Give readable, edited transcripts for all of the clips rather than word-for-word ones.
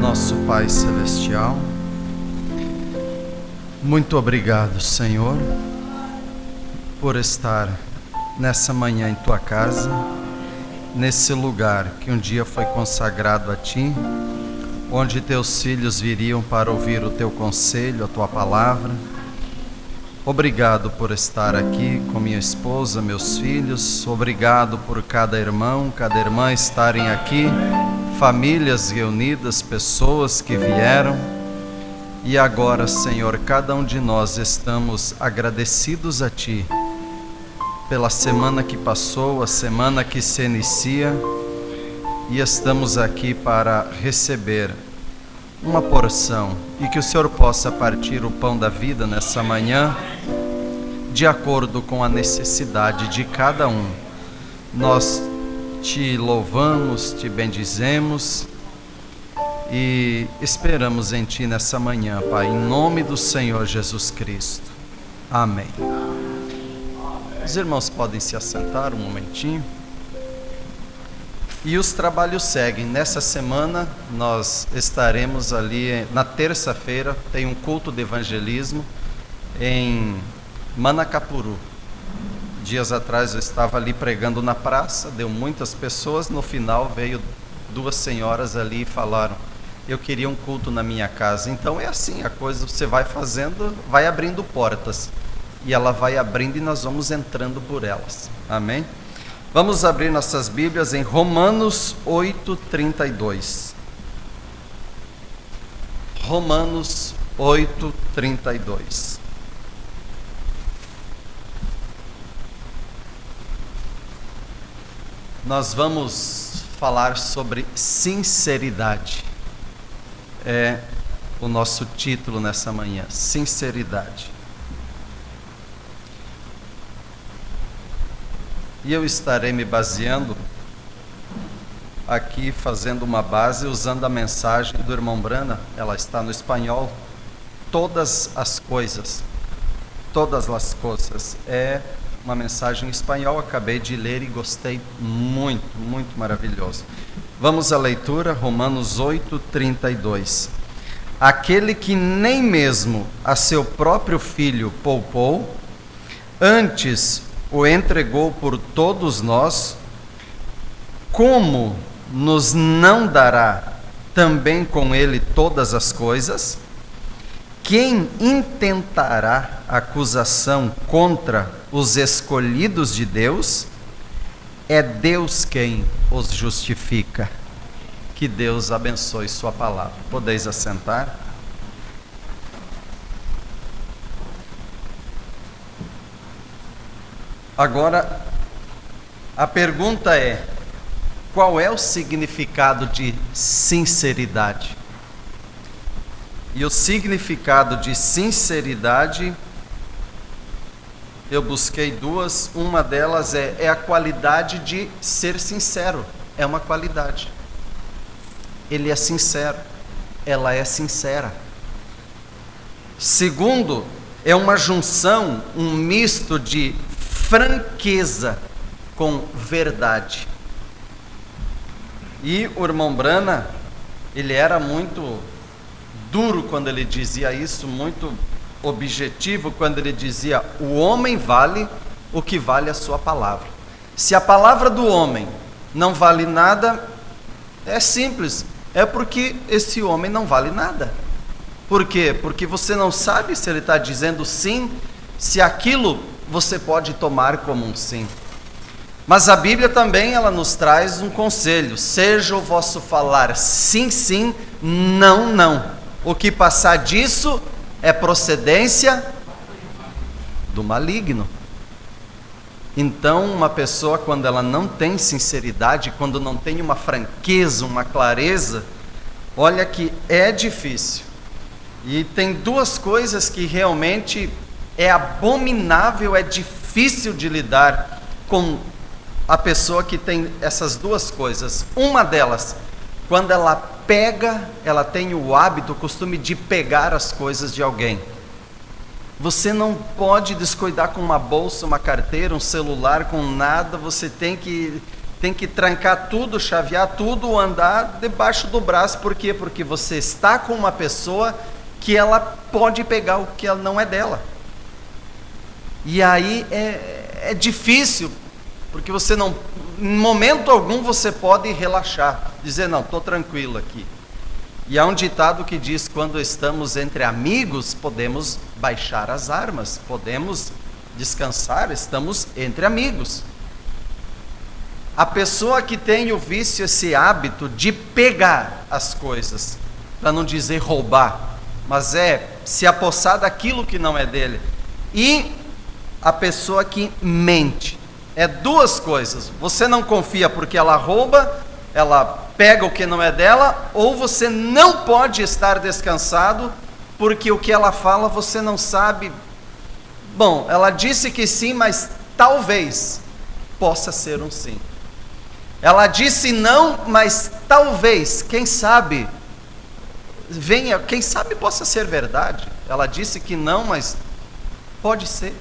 Nosso Pai Celestial, muito obrigado, Senhor, por estar nessa manhã em Tua casa, nesse lugar que um dia foi consagrado a Ti, onde Teus filhos viriam para ouvir o Teu conselho, a Tua palavra. Obrigado por estar aqui com minha esposa, meus filhos. Obrigado por cada irmão, cada irmã estarem aqui, famílias reunidas, pessoas que vieram. E agora, Senhor, cada um de nós estamos agradecidos a Ti pela semana que passou, a semana que se inicia, e estamos aqui para receber uma porção, e que o Senhor possa partir o pão da vida nessa manhã, de acordo com a necessidade de cada um. Nós Te louvamos, Te bendizemos e esperamos em Ti nessa manhã, Pai, em nome do Senhor Jesus Cristo. Amém. Os irmãos podem se assentar um momentinho. E os trabalhos seguem. Nessa semana nós estaremos ali, na terça-feira, tem um culto de evangelismo em Manacapuru. Dias atrás eu estava ali pregando na praça, deu muitas pessoas, no final veio duas senhoras ali e falaram: eu queria um culto na minha casa. Então é assim a coisa, você vai fazendo, vai abrindo portas, e ela vai abrindo e nós vamos entrando por elas. Amém? Vamos abrir nossas Bíblias em Romanos 8:32. Romanos 8:32. Nós vamos falar sobre sinceridade. É o nosso título nessa manhã, sinceridade. E eu estarei me baseando aqui, fazendo uma base, usando a mensagem do irmão Brana. Ela está no espanhol. Todas as coisas. Todas as coisas. É uma mensagem em espanhol. Acabei de ler e gostei muito, muito maravilhoso. Vamos à leitura, Romanos 8:32. Aquele que nem mesmo a seu próprio filho poupou, antes o entregou por todos nós, como nos não dará também com ele todas as coisas? Quem intentará acusação contra os escolhidos de Deus? É Deus quem os justifica. Que Deus abençoe sua palavra. Podeis assentar. Agora, a pergunta é: qual é o significado de sinceridade? E o significado de sinceridade, eu busquei duas. Uma delas é a qualidade de ser sincero. É uma qualidade. Ele é sincero. Ela é sincera. Segundo, é uma junção, um misto de franqueza com verdade. E o irmão Brana, ele era muito duro quando ele dizia isso, muito objetivo quando ele dizia: o homem vale o que vale a sua palavra. Se a palavra do homem não vale nada, é simples, é porque esse homem não vale nada. Por quê? Porque você não sabe se ele está dizendo sim, se aquilo você pode tomar como um sim. Mas a Bíblia também, ela nos traz um conselho: seja o vosso falar sim, sim, não, não. O que passar disso é procedência do maligno. Então, uma pessoa, quando ela não tem sinceridade, quando não tem uma franqueza, uma clareza, olha que é difícil. E tem duas coisas que realmente é abominável, é difícil de lidar com a pessoa que tem essas duas coisas. Uma delas, quando ela pega, ela tem o hábito, o costume de pegar as coisas de alguém. Você não pode descuidar com uma bolsa, uma carteira, um celular, com nada. Você tem que tem que trancar tudo, chavear tudo, andar debaixo do braço. Por quê? Porque você está com uma pessoa que ela pode pegar o que ela não é dela. E aí é difícil, porque você não, em momento algum você pode relaxar, dizer, não, estou tranquilo aqui. E há um ditado que diz, quando estamos entre amigos, podemos baixar as armas, podemos descansar, estamos entre amigos. A pessoa que tem o vício, esse hábito de pegar as coisas, para não dizer roubar, mas se apossar daquilo que não é dele. E a pessoa que mente, é duas coisas: você não confia porque ela rouba, ela pega o que não é dela, ou você não pode estar descansado porque o que ela fala você não sabe. Bom, ela disse que sim, mas talvez possa ser um sim. Ela disse não, mas talvez, quem sabe, venha, quem sabe possa ser verdade. Ela disse que não, mas pode ser.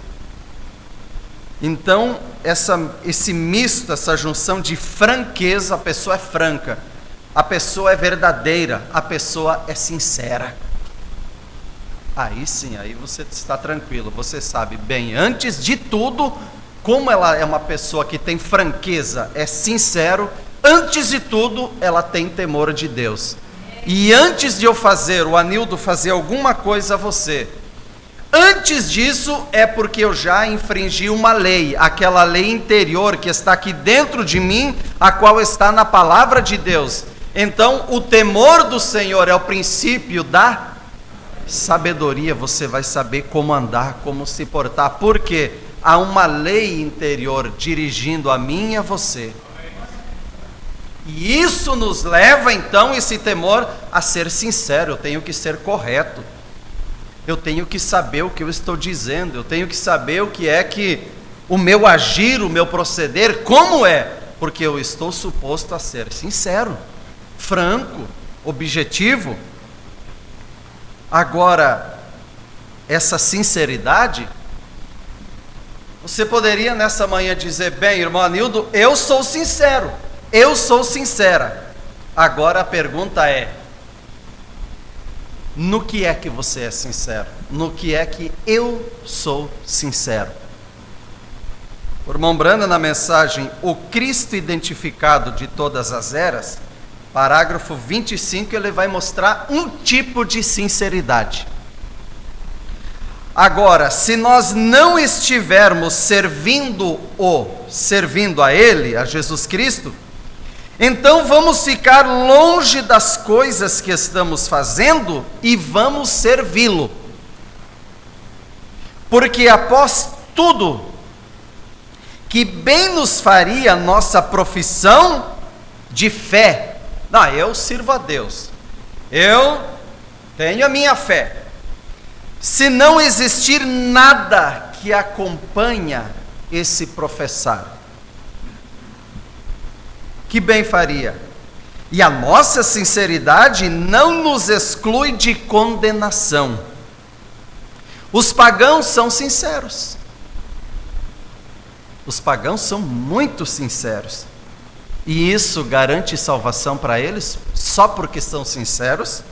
Então, esse misto, essa junção de franqueza, a pessoa é franca, a pessoa é verdadeira, a pessoa é sincera. Aí sim, aí você está tranquilo, você sabe bem, antes de tudo, como ela é uma pessoa que tem franqueza, é sincero, antes de tudo, ela tem temor de Deus. E antes de eu fazer, o Anildo fazer alguma coisa a você, antes disso é porque eu já infringi uma lei, aquela lei interior que está aqui dentro de mim, a qual está na palavra de Deus. Então, o temor do Senhor é o princípio da sabedoria. Você vai saber como andar, como se portar, porque há uma lei interior dirigindo a mim e a você. E isso nos leva, então, esse temor, a ser sincero. Eu tenho que ser correto. Eu tenho que saber o que eu estou dizendo, eu tenho que saber o que é que o meu agir, o meu proceder, como é, porque eu estou suposto a ser sincero, franco, objetivo. Agora, essa sinceridade, você poderia nessa manhã dizer, bem, irmão Anildo, eu sou sincero, eu sou sincera. Agora a pergunta é, no que é que você é sincero? No que é que eu sou sincero? O irmão Branda, na mensagem O Cristo Identificado de Todas as Eras, parágrafo 25, ele vai mostrar um tipo de sinceridade. Agora, se nós não estivermos servindo a Ele, a Jesus Cristo, então vamos ficar longe das coisas que estamos fazendo e vamos servi-lo. Porque após tudo, que bem nos faria nossa profissão de fé? Não, eu sirvo a Deus, eu tenho a minha fé. Se não existir nada que acompanha esse professar, que bem faria? E a nossa sinceridade não nos exclui de condenação. Os pagãos são sinceros. Os pagãos são muito sinceros. E isso garante salvação para eles só porque são sinceros.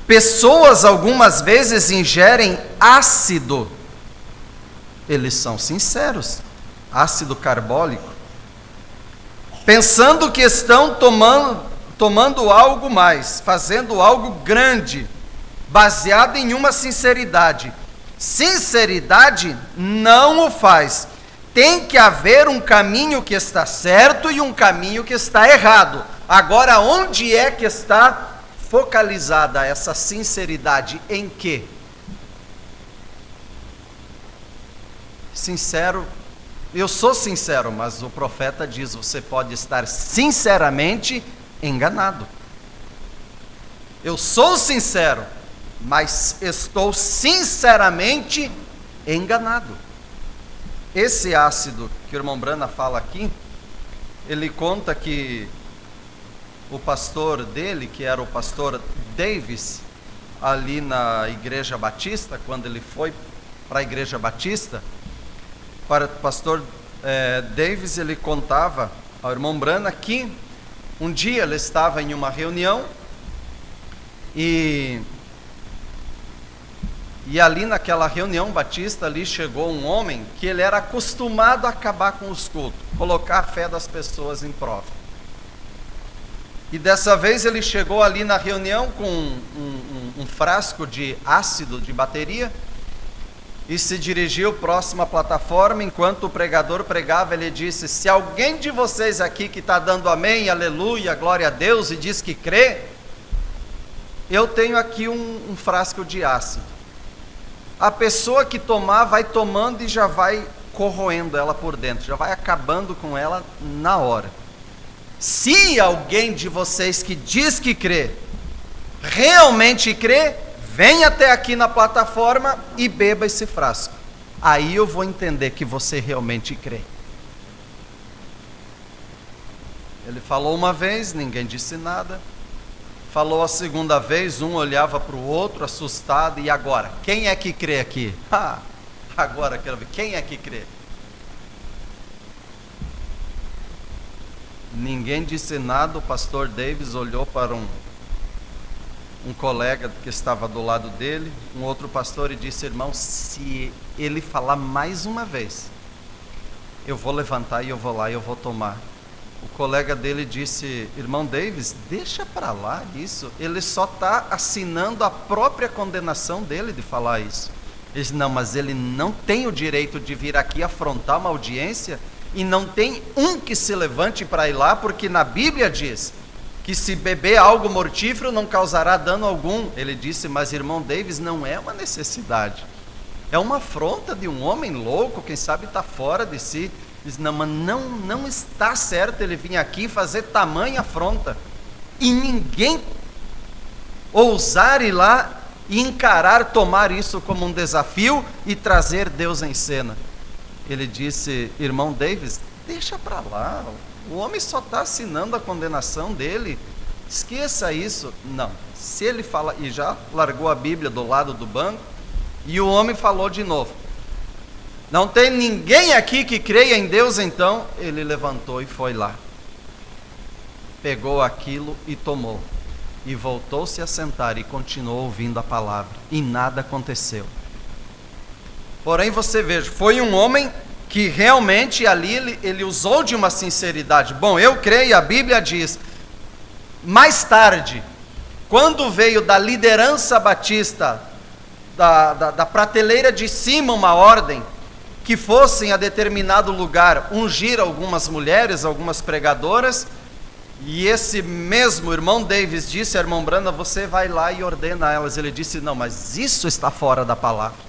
Pessoas algumas vezes ingerem ácido. Eles são sinceros. Ácido carbólico. Pensando que estão tomando algo mais, fazendo algo grande, baseado em uma sinceridade. Sinceridade não o faz. Tem que haver um caminho que está certo e um caminho que está errado. Agora, onde é que está focalizada essa sinceridade? Em quê? Sincero. Eu sou sincero, mas o profeta diz, você pode estar sinceramente enganado. Eu sou sincero, mas estou sinceramente enganado. Esse ácido que o irmão Brana fala aqui, ele conta que o pastor dele, que era o pastor Davis, ali na Igreja Batista, quando ele foi para a Igreja Batista, para o pastor Davis, ele contava ao irmão Brana que um dia ele estava em uma reunião e ali naquela reunião batista ali chegou um homem que ele era acostumado a acabar com os cultos, colocar a fé das pessoas em prova. E dessa vez ele chegou ali na reunião com um frasco de ácido de bateria e se dirigiu próximo à plataforma. Enquanto o pregador pregava, ele disse: se alguém de vocês aqui que está dando amém, aleluia, glória a Deus e diz que crê, eu tenho aqui um frasco de ácido. A pessoa que tomar vai tomando e já vai corroendo ela por dentro, já vai acabando com ela na hora. Se alguém de vocês que diz que crê, realmente crê, vem até aqui na plataforma e beba esse frasco. Aí eu vou entender que você realmente crê. Ele falou uma vez, ninguém disse nada. Falou a segunda vez, um olhava para o outro assustado. E agora? Quem é que crê aqui? Agora quero ver. Quem é que crê? Ninguém disse nada. O pastor Davis olhou para um colega que estava do lado dele, um outro pastor, e disse: irmão, se ele falar mais uma vez, eu vou levantar e eu vou lá e eu vou tomar. O colega dele disse: irmão Davis, deixa para lá isso, ele só está assinando a própria condenação dele de falar isso. Ele disse: não, mas ele não tem o direito de vir aqui afrontar uma audiência, e não tem um que se levante para ir lá, porque na Bíblia diz que se beber algo mortífero não causará dano algum. Ele disse: mas irmão Davis, não é uma necessidade, é uma afronta de um homem louco, quem sabe está fora de si. Diz: não, mas não está certo ele vir aqui fazer tamanha afronta, e ninguém ousar ir lá e encarar, tomar isso como um desafio e trazer Deus em cena. Ele disse: irmão Davis, deixa para lá, o homem só está assinando a condenação dele, esqueça isso. Não, se ele fala, e já largou a Bíblia do lado do banco, e o homem falou de novo: não tem ninguém aqui que creia em Deus. Então ele levantou e foi lá, pegou aquilo e tomou, e voltou-se a sentar e continuou ouvindo a palavra, e nada aconteceu. Porém, você veja, foi um homem que realmente ali ele usou de uma sinceridade. Bom, eu creio, a Bíblia diz. Mais tarde, quando veio da liderança batista, da prateleira de cima uma ordem, que fossem a determinado lugar ungir algumas mulheres, algumas pregadoras, e esse mesmo irmão Davis disse: irmão Brana, você vai lá e ordena elas. Ele disse: não, mas isso está fora da palavra.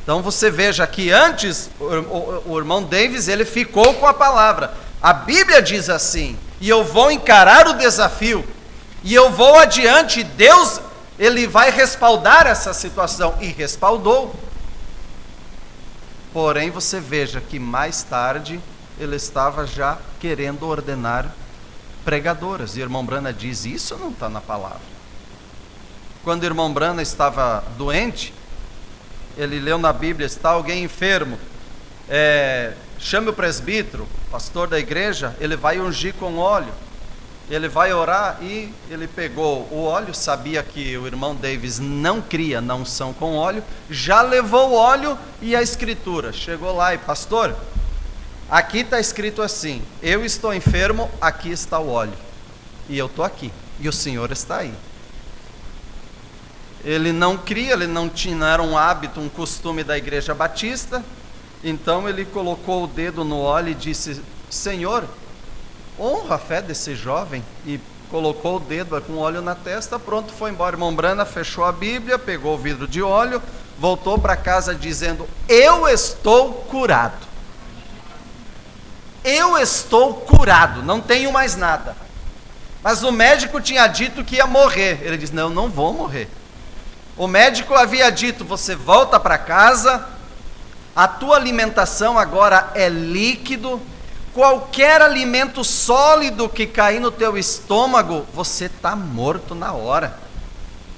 Então você veja que antes o irmão Davis, ele ficou com a palavra. A Bíblia diz assim, e eu vou encarar o desafio, e eu vou adiante. Deus, ele vai respaldar essa situação, e respaldou. Porém você veja que mais tarde ele estava já querendo ordenar pregadoras, e o irmão Brana diz: isso não está na palavra. Quando o irmão Brana estava doente, ele leu na Bíblia: está alguém enfermo, chame o presbítero, pastor da igreja, ele vai ungir com óleo, ele vai orar. E ele pegou o óleo, sabia que o irmão Davis não cria na unção com óleo, já levou o óleo e a escritura, chegou lá e: pastor, aqui está escrito assim, eu estou enfermo, aqui está o óleo, e eu estou aqui, e o senhor está aí. Ele não cria, ele não era um hábito, um costume da igreja batista. Então ele colocou o dedo no óleo e disse: Senhor, honra a fé desse jovem. E colocou o dedo com óleo na testa. Pronto, foi embora. Irmão Brana fechou a Bíblia, pegou o vidro de óleo, voltou para casa dizendo: eu estou curado, eu estou curado, não tenho mais nada. Mas o médico tinha dito que ia morrer. Ele disse: não, não vou morrer. O médico havia dito: você volta para casa, a tua alimentação agora é líquido, qualquer alimento sólido que cair no teu estômago, você está morto na hora.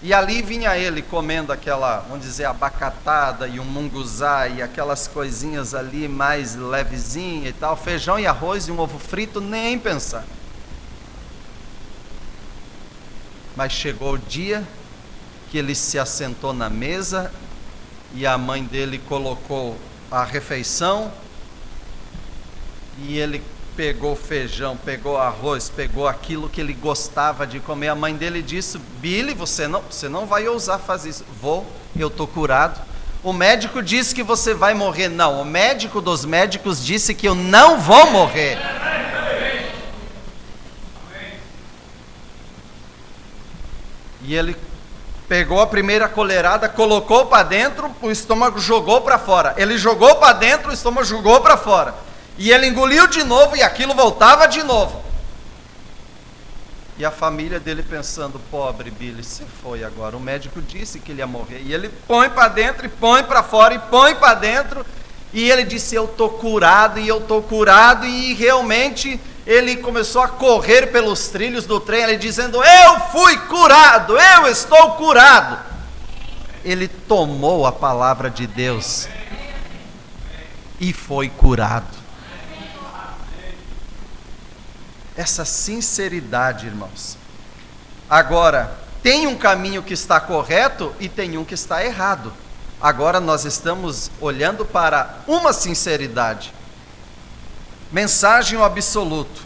E ali vinha ele comendo aquela, vamos dizer, abacatada e um munguzá e aquelas coisinhas ali mais levezinha e tal, feijão e arroz e um ovo frito, nem pensar. Mas chegou o dia que ele se assentou na mesa e a mãe dele colocou a refeição e ele pegou feijão, pegou arroz, pegou aquilo que ele gostava de comer. A mãe dele disse: Billy, você não vai ousar fazer isso. Vou, eu estou curado. O médico disse que você vai morrer. Não, o médico dos médicos disse que eu não vou morrer. E ele pegou a primeira colherada, colocou para dentro, o estômago jogou para fora. Ele jogou para dentro, o estômago jogou para fora. E ele engoliu de novo e aquilo voltava de novo. E a família dele pensando: pobre Billy, você foi agora. O médico disse que ele ia morrer. E ele põe para dentro, e põe para fora, e põe para dentro. E ele disse: eu estou curado, e eu estou curado. E realmente ele começou a correr pelos trilhos do trem, ele dizendo: eu fui curado, eu estou curado. Ele tomou a palavra de Deus e foi curado. Essa sinceridade, irmãos. Agora, tem um caminho que está correto e tem um que está errado. Agora nós estamos olhando para uma sinceridade. Mensagem ao absoluto.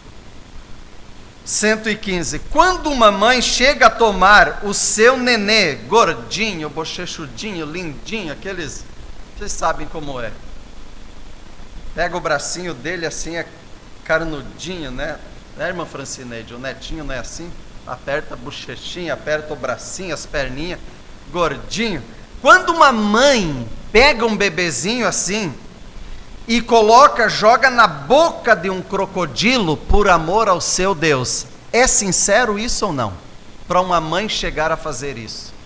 115. Quando uma mãe chega a tomar o seu nenê, gordinho, bochechudinho, lindinho, aqueles, vocês sabem como é. Pega o bracinho dele assim, é carnudinho, né? Né, irmã Francineide? O netinho não é assim? Aperta a bochechinha, aperta o bracinho, as perninhas, gordinho. Quando uma mãe pega um bebezinho assim e coloca, joga na boca de um crocodilo por amor ao seu Deus, é sincero isso ou não? Para uma mãe chegar a fazer isso?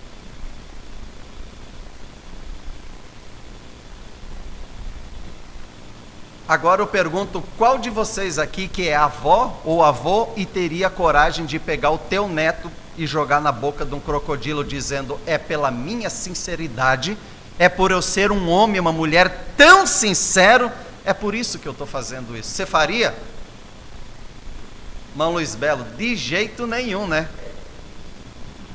Agora eu pergunto: qual de vocês aqui que é avó ou avô e teria coragem de pegar o teu neto e jogar na boca de um crocodilo dizendo: é pela minha sinceridade, é por eu ser um homem, uma mulher tão sincero, é por isso que eu estou fazendo isso? Você faria? Irmão Luiz Belo, de jeito nenhum, né?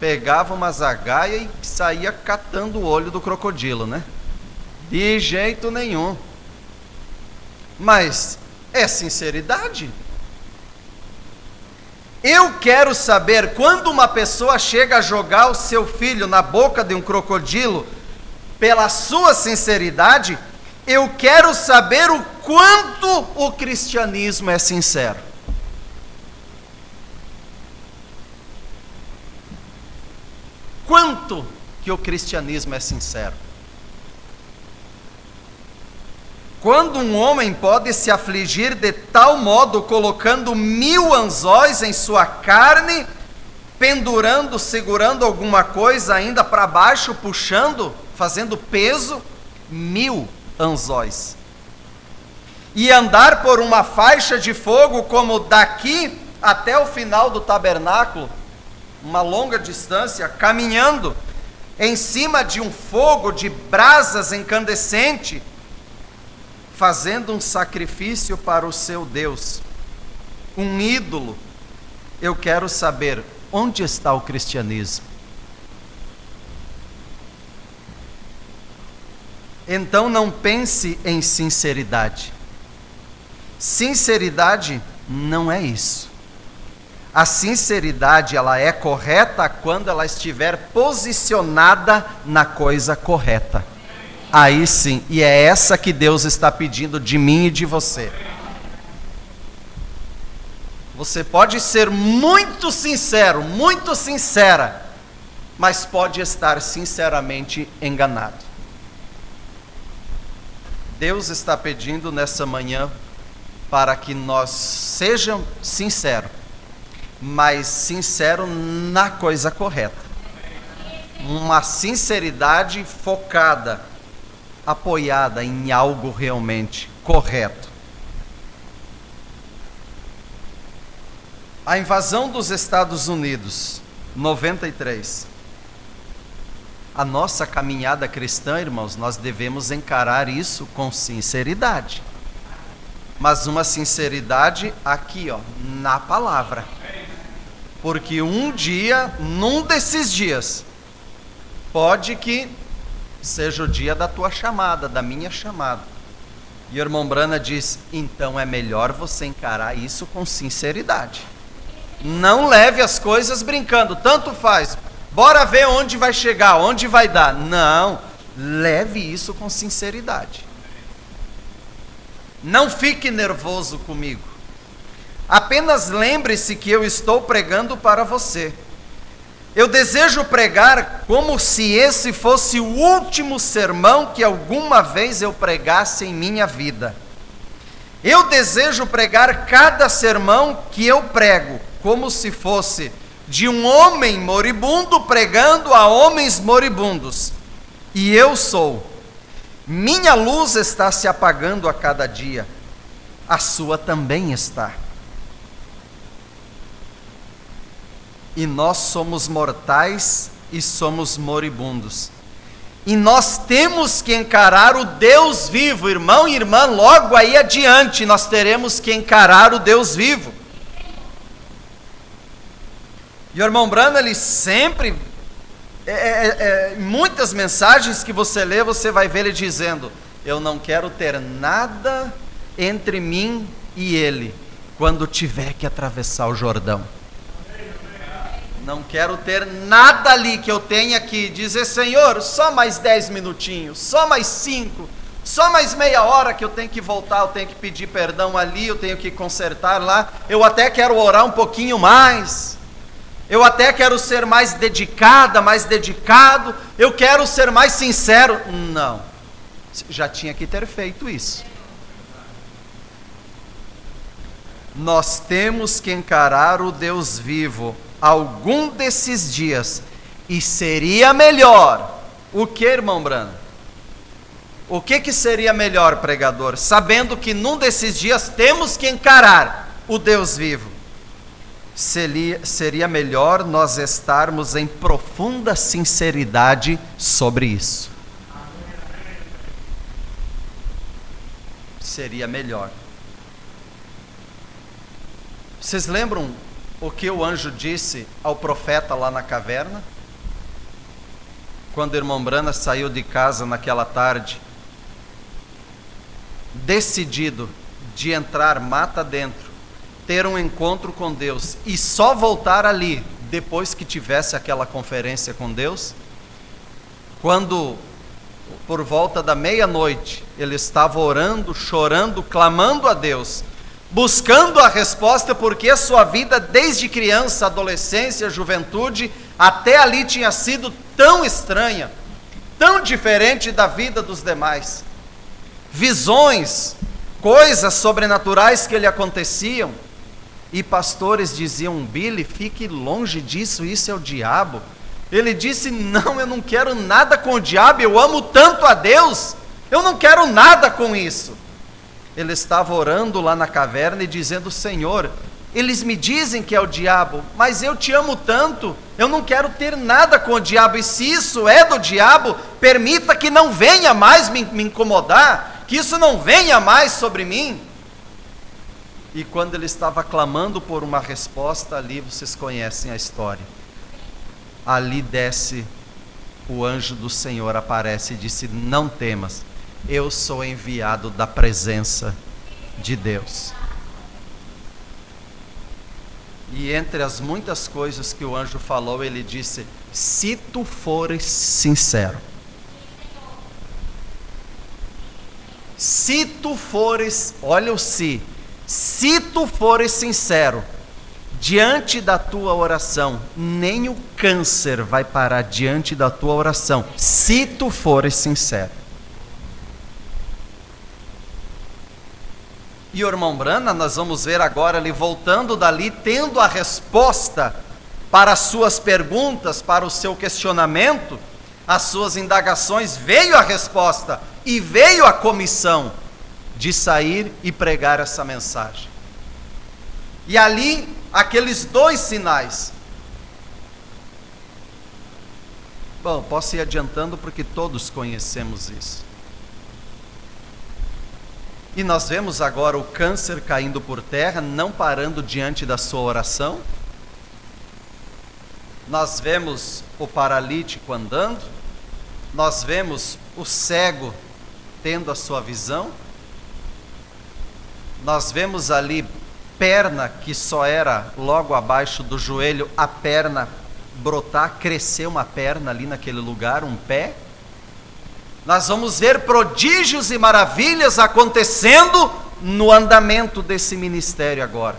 Pegava uma zagaia e saía catando o olho do crocodilo, né? De jeito nenhum. Mas é sinceridade. Eu quero saber, quando uma pessoa chega a jogar o seu filho na boca de um crocodilo, pela sua sinceridade, eu quero saber o quanto o cristianismo é sincero. Quanto que o cristianismo é sincero? Quando um homem pode se afligir de tal modo, colocando 1000 anzóis em sua carne, pendurando, segurando alguma coisa ainda para baixo, puxando, fazendo peso, 1000 anzóis. E andar por uma faixa de fogo como daqui até o final do tabernáculo, uma longa distância, caminhando em cima de um fogo de brasas incandescente, fazendo um sacrifício para o seu Deus, um ídolo. Eu quero saber, onde está o cristianismo? Então não pense em sinceridade. Sinceridade não é isso. A sinceridade, ela é correta quando ela estiver posicionada na coisa correta. Aí sim, e é essa que Deus está pedindo de mim e de você. Você pode ser muito sincero, muito sincera, mas pode estar sinceramente enganado. Deus está pedindo nessa manhã para que nós sejamos sinceros, mas sinceros na coisa correta. Uma sinceridade focada, apoiada em algo realmente correto. A invasão dos Estados Unidos, 93. a nossa caminhada cristã, irmãos, nós devemos encarar isso com sinceridade. Mas uma sinceridade aqui, ó, na palavra. Porque um dia, num desses dias, pode que seja o dia da tua chamada, da minha chamada. E o irmão Brana diz, então é melhor você encarar isso com sinceridade. Não leve as coisas brincando, tanto faz. Bora ver onde vai chegar, onde vai dar. Não, leve isso com sinceridade. Não fique nervoso comigo. Apenas lembre-se que eu estou pregando para você. Eu desejo pregar como se esse fosse o último sermão que alguma vez eu pregasse em minha vida. Eu desejo pregar cada sermão que eu prego como se fosse de um homem moribundo pregando a homens moribundos. E eu sou. Minha luz está se apagando a cada dia. A sua também está. E nós somos mortais e somos moribundos. E nós temos que encarar o Deus vivo, irmão e irmã, logo aí adiante nós teremos que encarar o Deus vivo. E o irmão Brana, ele sempre, muitas mensagens que você lê, você vai ver ele dizendo, eu não quero ter nada entre mim e ele, quando tiver que atravessar o Jordão. Não quero ter nada ali que eu tenha que dizer, Senhor, só mais 10 minutinhos, só mais 5, só mais meia hora que eu tenho que voltar, eu tenho que pedir perdão ali, eu tenho que consertar lá, eu até quero orar um pouquinho mais, eu até quero ser mais dedicada, mais dedicado, eu quero ser mais sincero. Não, já tinha que ter feito isso. Nós temos que encarar o Deus vivo algum desses dias, e seria melhor, o que, irmão Brano? O que seria melhor, pregador? Sabendo que num desses dias temos que encarar o Deus vivo. Seria melhor nós estarmos em profunda sinceridade sobre isso. Seria melhor. Vocês lembram o que o anjo disse ao profeta lá na caverna? Quando o irmão Brana saiu de casa naquela tarde, decidido de entrar mata dentro, ter um encontro com Deus e só voltar ali depois que tivesse aquela conferência com Deus, quando por volta da meia-noite ele estava orando, chorando, clamando a Deus, buscando a resposta, porque a sua vida desde criança, adolescência, juventude, até ali tinha sido tão estranha, tão diferente da vida dos demais. Visões, coisas sobrenaturais que lhe aconteciam, e pastores diziam, Billy, fique longe disso, isso é o diabo. Ele disse, não, eu não quero nada com o diabo, eu amo tanto a Deus, eu não quero nada com isso. Ele estava orando lá na caverna e dizendo, Senhor, eles me dizem que é o diabo, mas eu te amo tanto, eu não quero ter nada com o diabo, e se isso é do diabo, permita que não venha mais me incomodar, que isso não venha mais sobre mim. E quando ele estava clamando por uma resposta, ali vocês conhecem a história. Ali desce o anjo do Senhor, aparece e disse, não temas, eu sou enviado da presença de Deus. E entre as muitas coisas que o anjo falou, ele disse, se tu fores sincero, se tu fores, olha o se tu fores sincero, diante da tua oração, nem o câncer vai parar diante da tua oração, se tu fores sincero. E o irmão Brana, nós vamos ver agora ele voltando dali, tendo a resposta para as suas perguntas, para o seu questionamento, as suas indagações, veio a resposta e veio a comissão de sair e pregar essa mensagem. E ali, aqueles dois sinais. Bom, posso ir adiantando porque todos conhecemos isso. E nós vemos agora o câncer caindo por terra, não parando diante da sua oração. Nós vemos o paralítico andando. Nós vemos o cego tendo a sua visão. Nós vemos ali perna que só era logo abaixo do joelho, a perna brotar, crescer uma perna ali naquele lugar, um pé. Nós vamos ver prodígios e maravilhas acontecendo no andamento desse ministério agora.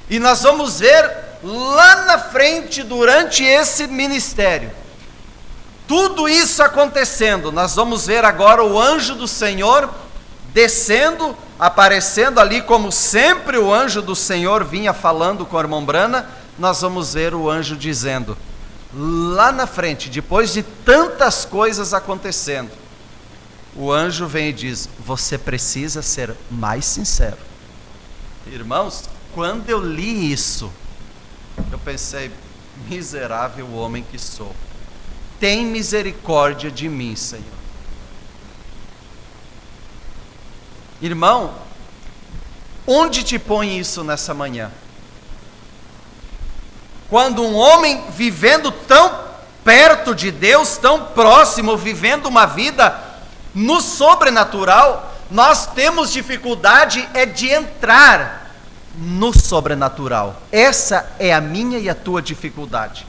E nós vamos ver lá na frente, durante esse ministério, tudo isso acontecendo. Nós vamos ver agora o anjo do Senhor descendo, aparecendo ali, como sempre o anjo do Senhor vinha falando com a irmã Brana. Nós vamos ver o anjo dizendo, lá na frente, depois de tantas coisas acontecendo, o anjo vem e diz: você precisa ser mais sincero. Irmãos, quando eu li isso, eu pensei: miserável homem que sou, tem misericórdia de mim, Senhor. Irmão, onde te põe isso nessa manhã? Quando um homem vivendo tão perto de Deus, tão próximo, vivendo uma vida no sobrenatural, nós temos dificuldade de entrar no sobrenatural. Essa é a minha e a tua dificuldade.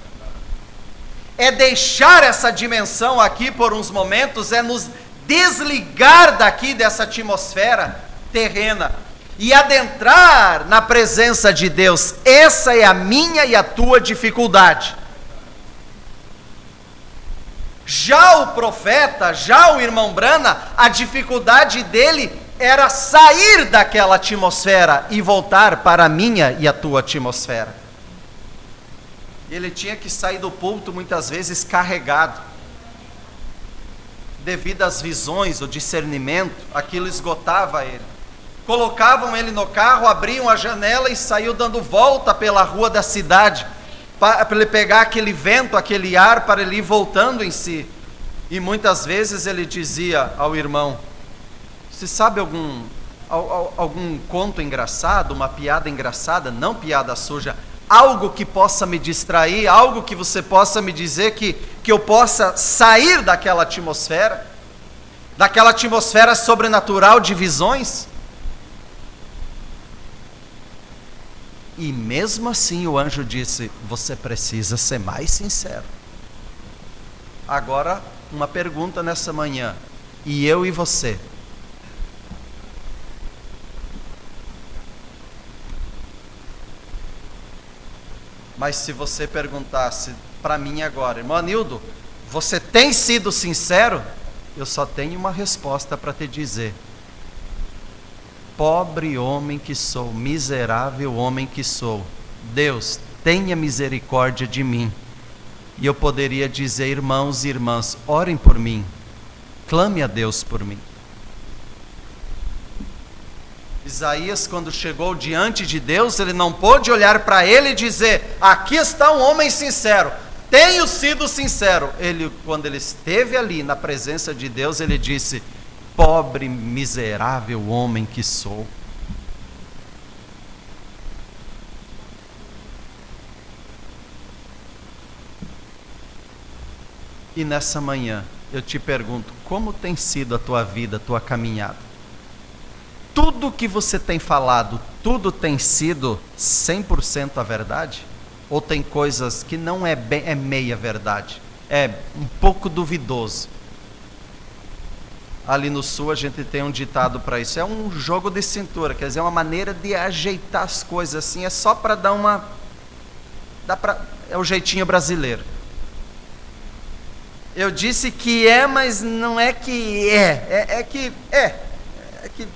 É deixar essa dimensão aqui por uns momentos, é nos desligar daqui dessa atmosfera terrena e adentrar na presença de Deus. Essa é a minha e a tua dificuldade. Já o profeta, já o irmão Brana, a dificuldade dele era sair daquela atmosfera e voltar para a minha e a tua atmosfera. Ele tinha que sair do púlpito muitas vezes carregado, devido às visões, o discernimento, aquilo esgotava ele. Colocavam ele no carro, abriam a janela e saiu dando volta pela rua da cidade, para ele pegar aquele vento, aquele ar, para ele ir voltando em si. E muitas vezes ele dizia ao irmão: você sabe algum conto engraçado, uma piada engraçada, não piada suja, algo que possa me distrair, algo que você possa me dizer que eu possa sair daquela atmosfera sobrenatural de visões? E mesmo assim o anjo disse: você precisa ser mais sincero. Agora, uma pergunta nessa manhã: e eu e você? Mas se você perguntasse para mim agora: irmão Anildo, você tem sido sincero? Eu só tenho uma resposta para te dizer: pobre homem que sou, miserável homem que sou, Deus, tenha misericórdia de mim. E eu poderia dizer: irmãos e irmãs, orem por mim, clame a Deus por mim. Isaías, quando chegou diante de Deus, ele não pôde olhar para ele e dizer: aqui está um homem sincero, tenho sido sincero. Quando ele esteve ali na presença de Deus, ele disse: pobre, miserável homem que sou. E nessa manhã, eu te pergunto: como tem sido a tua vida, a tua caminhada? Tudo que você tem falado, tudo tem sido 100% a verdade? Ou tem coisas que não é meia verdade? É um pouco duvidoso. Ali no sul a gente tem um ditado para isso, é um jogo de cintura, quer dizer, uma maneira de ajeitar as coisas assim, é só para dar uma... é o jeitinho brasileiro. Eu disse que é, mas não é que é que é que...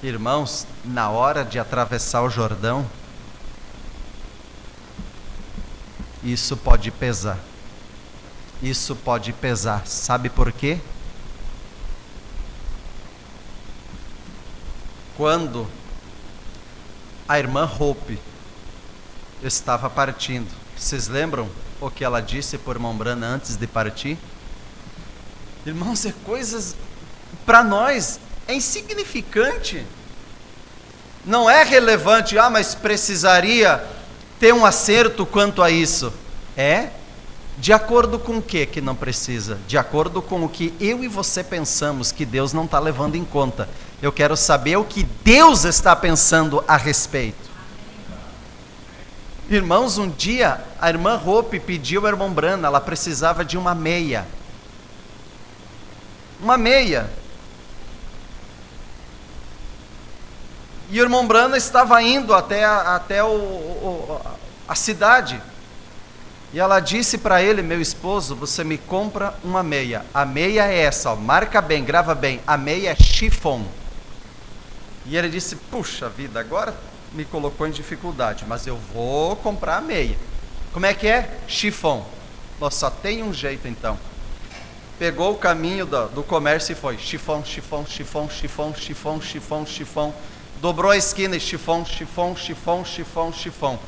Irmãos, na hora de atravessar o Jordão, isso pode pesar. Isso pode pesar. Sabe por quê? Quando A irmã Hope estava partindo. Vocês lembram o que ela disse para o irmão Branham antes de partir? Irmãos, é coisas, para nós, é insignificante. Não é relevante, mas precisaria ter um acerto quanto a isso. De acordo com o que não precisa? De acordo com o que eu e você pensamos que Deus não está levando em conta. Eu quero saber o que Deus está pensando a respeito. Irmãos, um dia a irmã Hope pediu ao irmão Branham, ela precisava de uma meia. Uma meia. E o irmão Branham estava indo até a cidade. E ela disse para ele: meu esposo, você me compra uma meia. A meia é essa, marca bem, grava bem. A meia é chiffon. E ele disse: puxa vida, agora me colocou em dificuldade, mas eu vou comprar a meia. Como é que é? Chiffon. Só tem um jeito então. Pegou o caminho do comércio e foi. Chiffon, chiffon, chiffon, chiffon, chiffon, chiffon, chiffon. Dobrou a esquina e chiffon, chiffon, chiffon, chiffon, chiffon.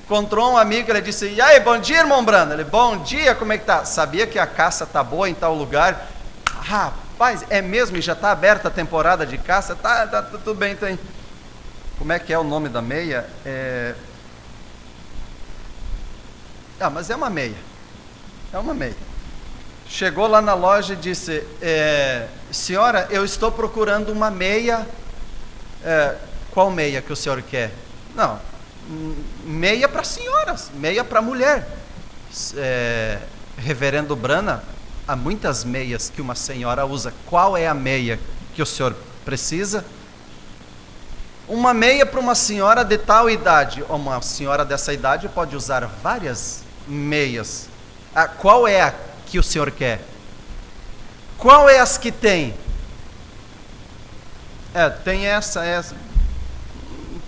Encontrou um amigo, ele disse: e aí, bom dia, irmão Branham? Ele: bom dia, como é que tá? Sabia que a caça tá boa em tal lugar? Rapaz, é mesmo? E já está aberta a temporada de caça? Tá tudo bem, tem. Como é que é o nome da meia? Mas é uma meia. É uma meia. Chegou lá na loja e disse: senhora, eu estou procurando uma meia. Qual meia que o senhor quer? Não, meia para senhoras, meia para mulher. Reverendo Branham, há muitas meias que uma senhora usa. Qual é a meia que o senhor precisa? Uma meia para uma senhora de tal idade. Uma senhora dessa idade pode usar várias meias. Qual é a que o senhor quer? Qual é as que tem? Tem essa.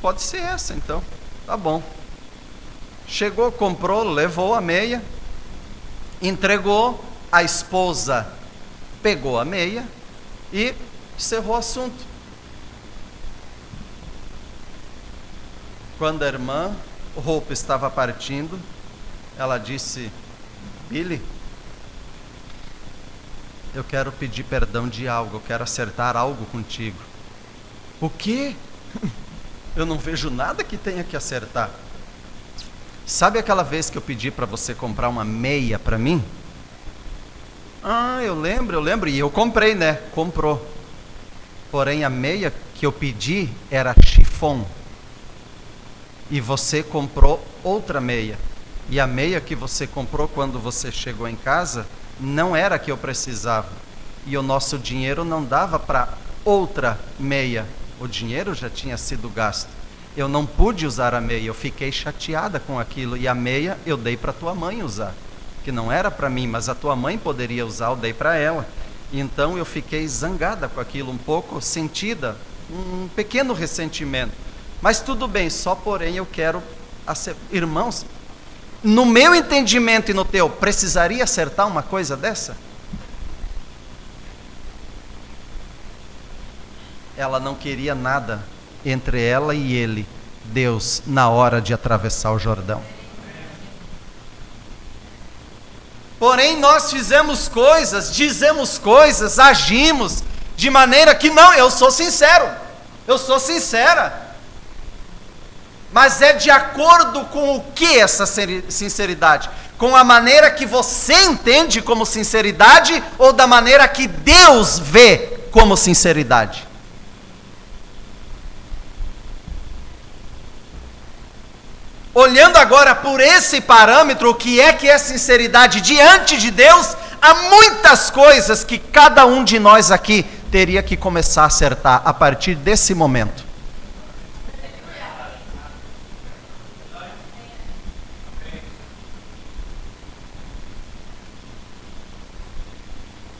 Pode ser essa então. Tá bom. Chegou, comprou, levou a meia, entregou, a esposa pegou a meia e encerrou o assunto. Quando a irmã Hope estava partindo, ela disse: Billy, eu quero pedir perdão de algo, eu quero acertar algo contigo. O quê? Eu não vejo nada que tenha que acertar. Sabe aquela vez que eu pedi para você comprar uma meia para mim? Eu lembro, e eu comprei, né? Comprou. Porém, a meia que eu pedi era chiffon. E você comprou outra meia. E a meia que você comprou quando você chegou em casa não era a que eu precisava. E o nosso dinheiro não dava para outra meia. O dinheiro já tinha sido gasto. Eu não pude usar a meia, eu fiquei chateada com aquilo. E a meia eu dei para tua mãe usar, que não era para mim, mas a tua mãe poderia usar, eu dei para ela. E então eu fiquei zangada com aquilo, um pouco sentida, um pequeno ressentimento. Mas tudo bem, só porém eu quero irmãos, no meu entendimento e no teu, precisaria acertar uma coisa dessa? Ela não queria nada entre ela e ele, Deus, na hora de atravessar o Jordão. Porém, nós fizemos coisas, dizemos coisas, agimos de maneira que não, eu sou sincero, eu sou sincera. Mas é de acordo com o que essa sinceridade? Com a maneira que você entende como sinceridade ou da maneira que Deus vê como sinceridade? Olhando agora por esse parâmetro, o que é sinceridade diante de Deus, há muitas coisas que cada um de nós aqui teria que começar a acertar a partir desse momento.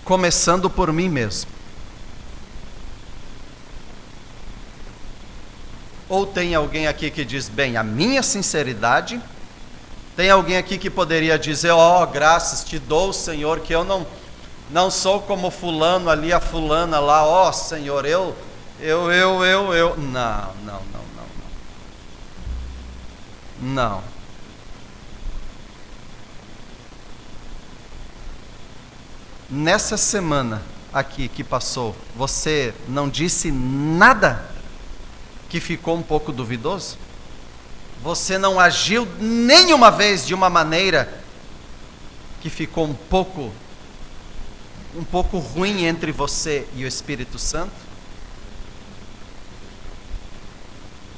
Começando por mim mesmo. Ou tem alguém aqui que diz, bem, a minha sinceridade, tem alguém aqui que poderia dizer, graças te dou, Senhor, que eu não sou como fulano ali, a fulana lá, Senhor, eu. Não. Não. Nessa semana aqui que passou, você não disse nada que ficou um pouco duvidoso? Você não agiu nenhuma vez de uma maneira que ficou um pouco ruim entre você e o Espírito Santo?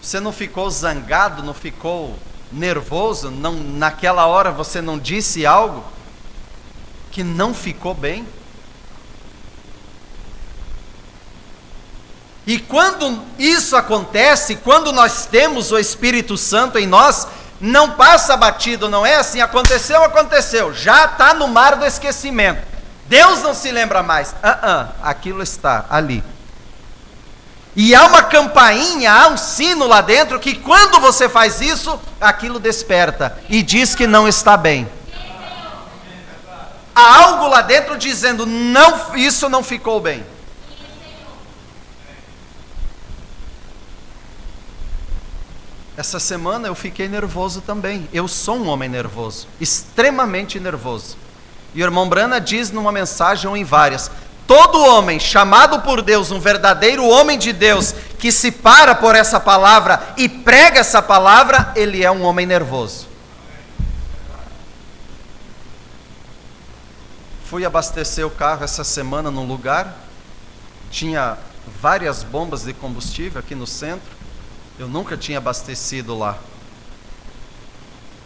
Você não ficou zangado, não ficou nervoso, não, naquela hora você não disse algo que não ficou bem? E quando isso acontece, quando nós temos o Espírito Santo em nós, não passa batido, não é assim, aconteceu, já está no mar do esquecimento. Deus não se lembra mais. Aquilo está ali. E há uma campainha, há um sino lá dentro que quando você faz isso, aquilo desperta e diz que não está bem. Há algo lá dentro dizendo, não, isso não ficou bem. Essa semana eu fiquei nervoso também. Eu sou um homem nervoso, extremamente nervoso. E o irmão Brana diz numa mensagem ou em várias: todo homem chamado por Deus, um verdadeiro homem de Deus, que se para por essa palavra e prega essa palavra, ele é um homem nervoso. Fui abastecer o carro essa semana num lugar, tinha várias bombas de combustível aqui no centro. Eu nunca tinha abastecido lá.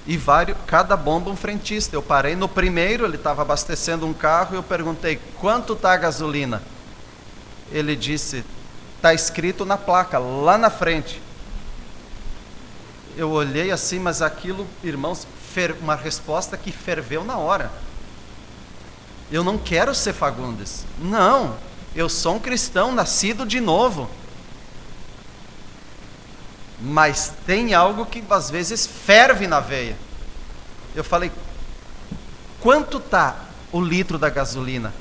E cada bomba um frentista. Eu parei no primeiro, ele estava abastecendo um carro, e eu perguntei, quanto está a gasolina? Ele disse, está escrito na placa, lá na frente. Eu olhei assim, mas aquilo, irmãos, uma resposta que ferveu na hora. Eu não quero ser Fagundes. Não, eu sou um cristão, nascido de novo. Mas tem algo que às vezes ferve na veia. Eu falei, quanto está o litro da gasolina?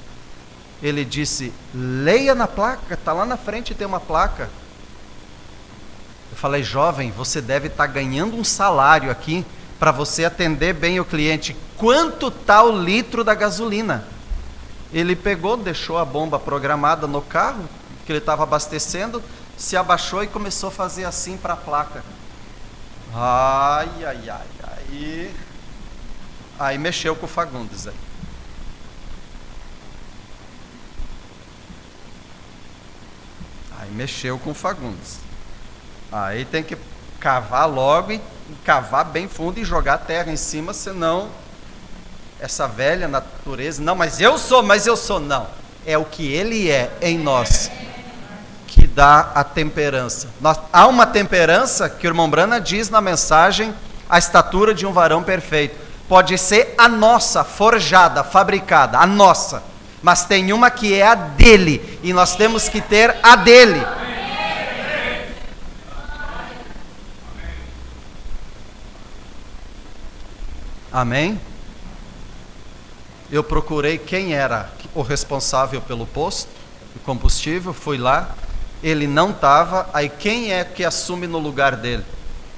Ele disse, leia na placa, está lá na frente, tem uma placa. Eu falei, jovem, você deve estar ganhando um salário aqui para você atender bem o cliente. Quanto está o litro da gasolina? Ele pegou, deixou a bomba programada no carro, que ele estava abastecendo, se abaixou e começou a fazer assim para a placa. Aí mexeu com o Fagundes. Aí mexeu com o Fagundes. Aí tem que cavar logo e cavar bem fundo e jogar a terra em cima, senão essa velha natureza, não, mas eu sou, não. É o que ele é em nós que dá a temperança. Há uma temperança que o irmão Brana diz na mensagem, a estatura de um varão perfeito. Pode ser a nossa, forjada, fabricada, a nossa. Mas tem uma que é a dele, e nós temos que ter a dele. Amém? Eu procurei quem era o responsável pelo posto de combustível, fui lá, ele não estava, aí quem é que assume no lugar dele?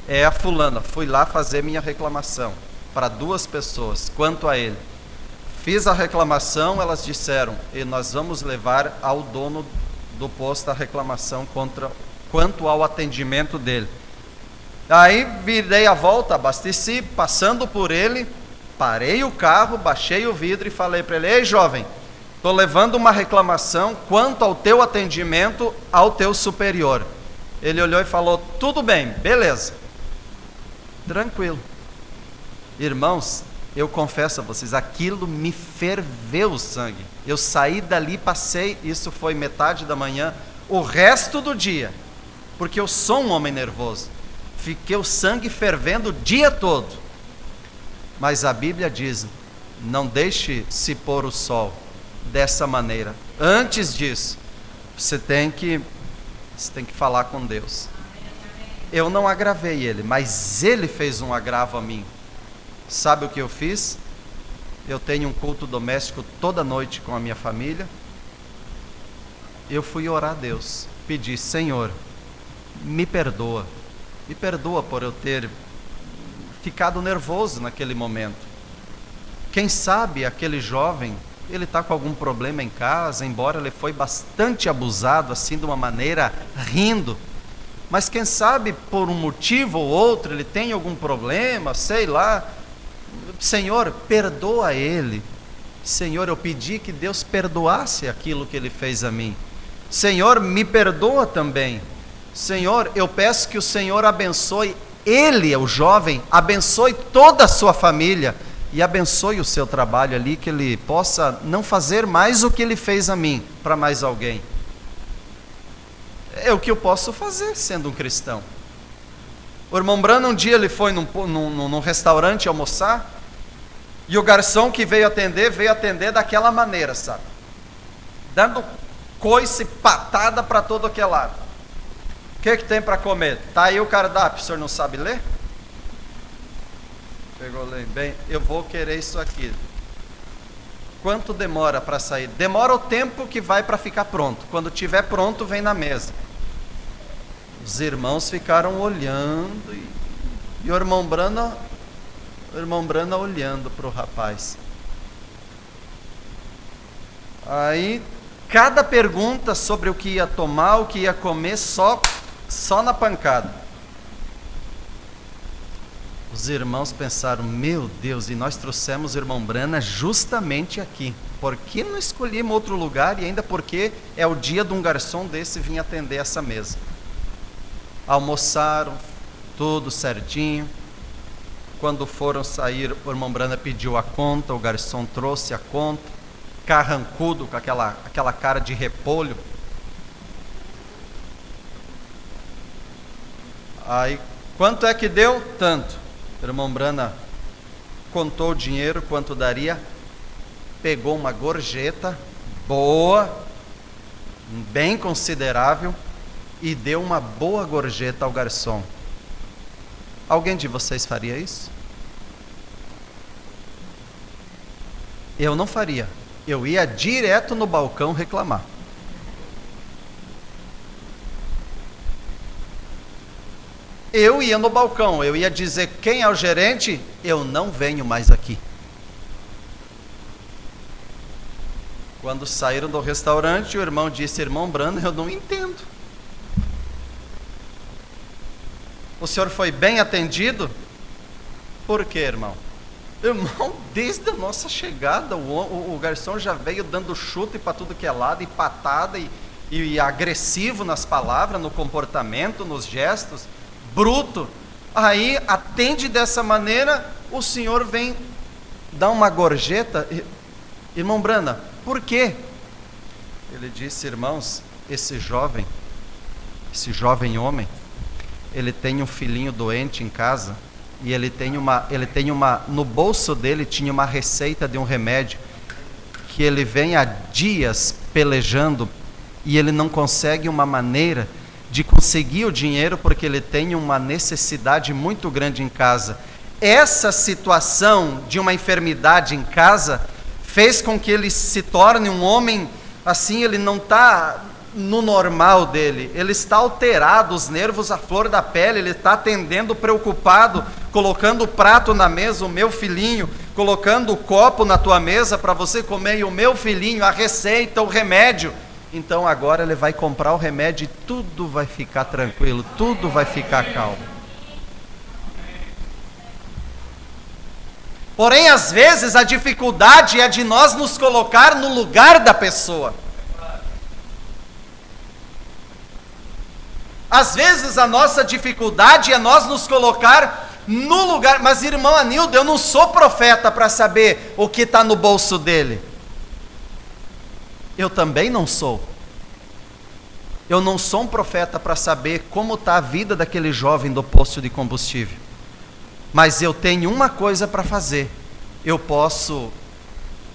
É a fulana. Fui lá fazer minha reclamação para 2 pessoas, quanto a ele. Fiz a reclamação, elas disseram, e nós vamos levar ao dono do posto a reclamação quanto ao atendimento dele. Aí virei a volta, abasteci, passando por ele, parei o carro, baixei o vidro e falei para ele, ei jovem, estou levando uma reclamação quanto ao teu atendimento ao teu superior. Ele olhou e falou, tudo bem, beleza. Tranquilo. Irmãos, eu confesso a vocês, aquilo me ferveu o sangue. Eu saí dali, passei, isso foi metade da manhã, o resto do dia, porque eu sou um homem nervoso. Fiquei o sangue fervendo o dia todo. Mas a Bíblia diz, não deixe se pôr o sol dessa maneira. Antes disso, você tem que falar com Deus. Eu não agravei ele, mas ele fez um agravo a mim. Sabe o que eu fiz? Eu tenho um culto doméstico toda noite com a minha família. Eu fui orar a Deus, pedi, Senhor, me perdoa por eu ter ficado nervoso naquele momento. Quem sabe aquele jovem, ele está com algum problema em casa, embora ele foi bastante abusado, assim de uma maneira rindo. Mas quem sabe por um motivo ou outro ele tem algum problema, sei lá. Senhor, perdoa ele. Senhor, eu pedi que Deus perdoasse aquilo que ele fez a mim. Senhor, me perdoa também. Senhor, eu peço que o Senhor abençoe ele, o jovem, abençoe toda a sua família e abençoe o seu trabalho ali, que ele possa não fazer mais o que ele fez a mim para mais alguém. É o que eu posso fazer sendo um cristão. O irmão Branham, um dia ele foi num restaurante almoçar, e o garçom que veio atender daquela maneira, sabe? Dando coice, patada para todo que é lado. O que tem para comer? Tá aí o cardápio, o senhor não sabe ler? Pegou, bem, eu vou querer isso aqui. Quanto demora para sair? Demora o tempo que vai para ficar pronto. Quando estiver pronto, vem na mesa. Os irmãos ficaram olhando e o irmão Branham olhando para o rapaz. Aí, cada pergunta sobre o que ia tomar, o que ia comer, só na pancada. Os irmãos pensaram, meu Deus, e nós trouxemos o irmão Branham justamente aqui. Por que não escolhemos outro lugar? E ainda porque é o dia de um garçom desse vir atender essa mesa. Almoçaram, tudo certinho. Quando foram sair, o irmão Branham pediu a conta, o garçom trouxe a conta, carrancudo, com aquela cara de repolho. Aí, quanto é que deu? Tanto. O irmão Branham contou o dinheiro, quanto daria, pegou uma gorjeta boa, bem considerável, e deu uma boa gorjeta ao garçom. Alguém de vocês faria isso? Eu não faria. Eu ia direto no balcão reclamar. Eu ia no balcão, eu ia dizer, quem é o gerente? Eu não venho mais aqui. Quando saíram do restaurante, o irmão disse, irmão Branham, eu não entendo. O senhor foi bem atendido? Por quê, irmão? Irmão, desde a nossa chegada, o garçom já veio dando chute para tudo que é lado, e patada, e agressivo nas palavras, no comportamento, nos gestos, bruto. Aí, atende dessa maneira, o senhor vem dar uma gorjeta. Irmão Branham, por quê? Ele disse, irmãos, esse jovem homem, ele tem um filhinho doente em casa, e no bolso dele tinha uma receita de um remédio, que ele vem há dias pelejando, e ele não consegue uma maneira de conseguir o dinheiro, porque ele tem uma necessidade muito grande em casa. Essa situação de uma enfermidade em casa, fez com que ele se torne um homem, assim, ele não está no normal dele, ele está alterado, os nervos à flor da pele, ele está atendendo preocupado, colocando o prato na mesa, o meu filhinho, colocando o copo na tua mesa para você comer, e o meu filhinho, a receita, o remédio. Então agora ele vai comprar o remédio e tudo vai ficar tranquilo, tudo vai ficar calmo. Porém, às vezes a dificuldade é de nós nos colocar no lugar da pessoa. Às vezes a nossa dificuldade é nós nos colocar no lugar. Mas irmão Anildo, eu não sou profeta para saber o que está no bolso dele. Eu também não sou. Eu não sou um profeta para saber como está a vida daquele jovem do posto de combustível. Mas eu tenho uma coisa para fazer. Eu posso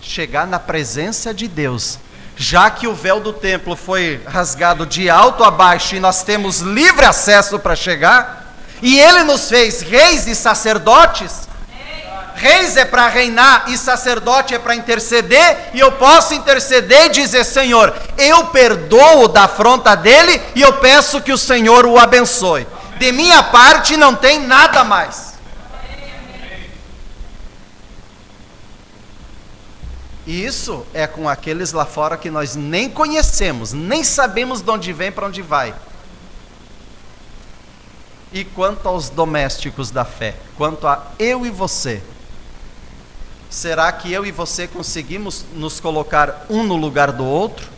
chegar na presença de Deus. Já que o véu do templo foi rasgado de alto a baixo e nós temos livre acesso para chegar, e Ele nos fez reis e sacerdotes. Reis é para reinar e sacerdote é para interceder, e eu posso interceder e dizer, Senhor, eu perdoo da afronta dele e eu peço que o Senhor o abençoe. De minha parte não tem nada mais. E isso é com aqueles lá fora que nós nem conhecemos, nem sabemos de onde vem, para onde vai. E quanto aos domésticos da fé, quanto a eu e você, será que eu e você conseguimos nos colocar um no lugar do outro?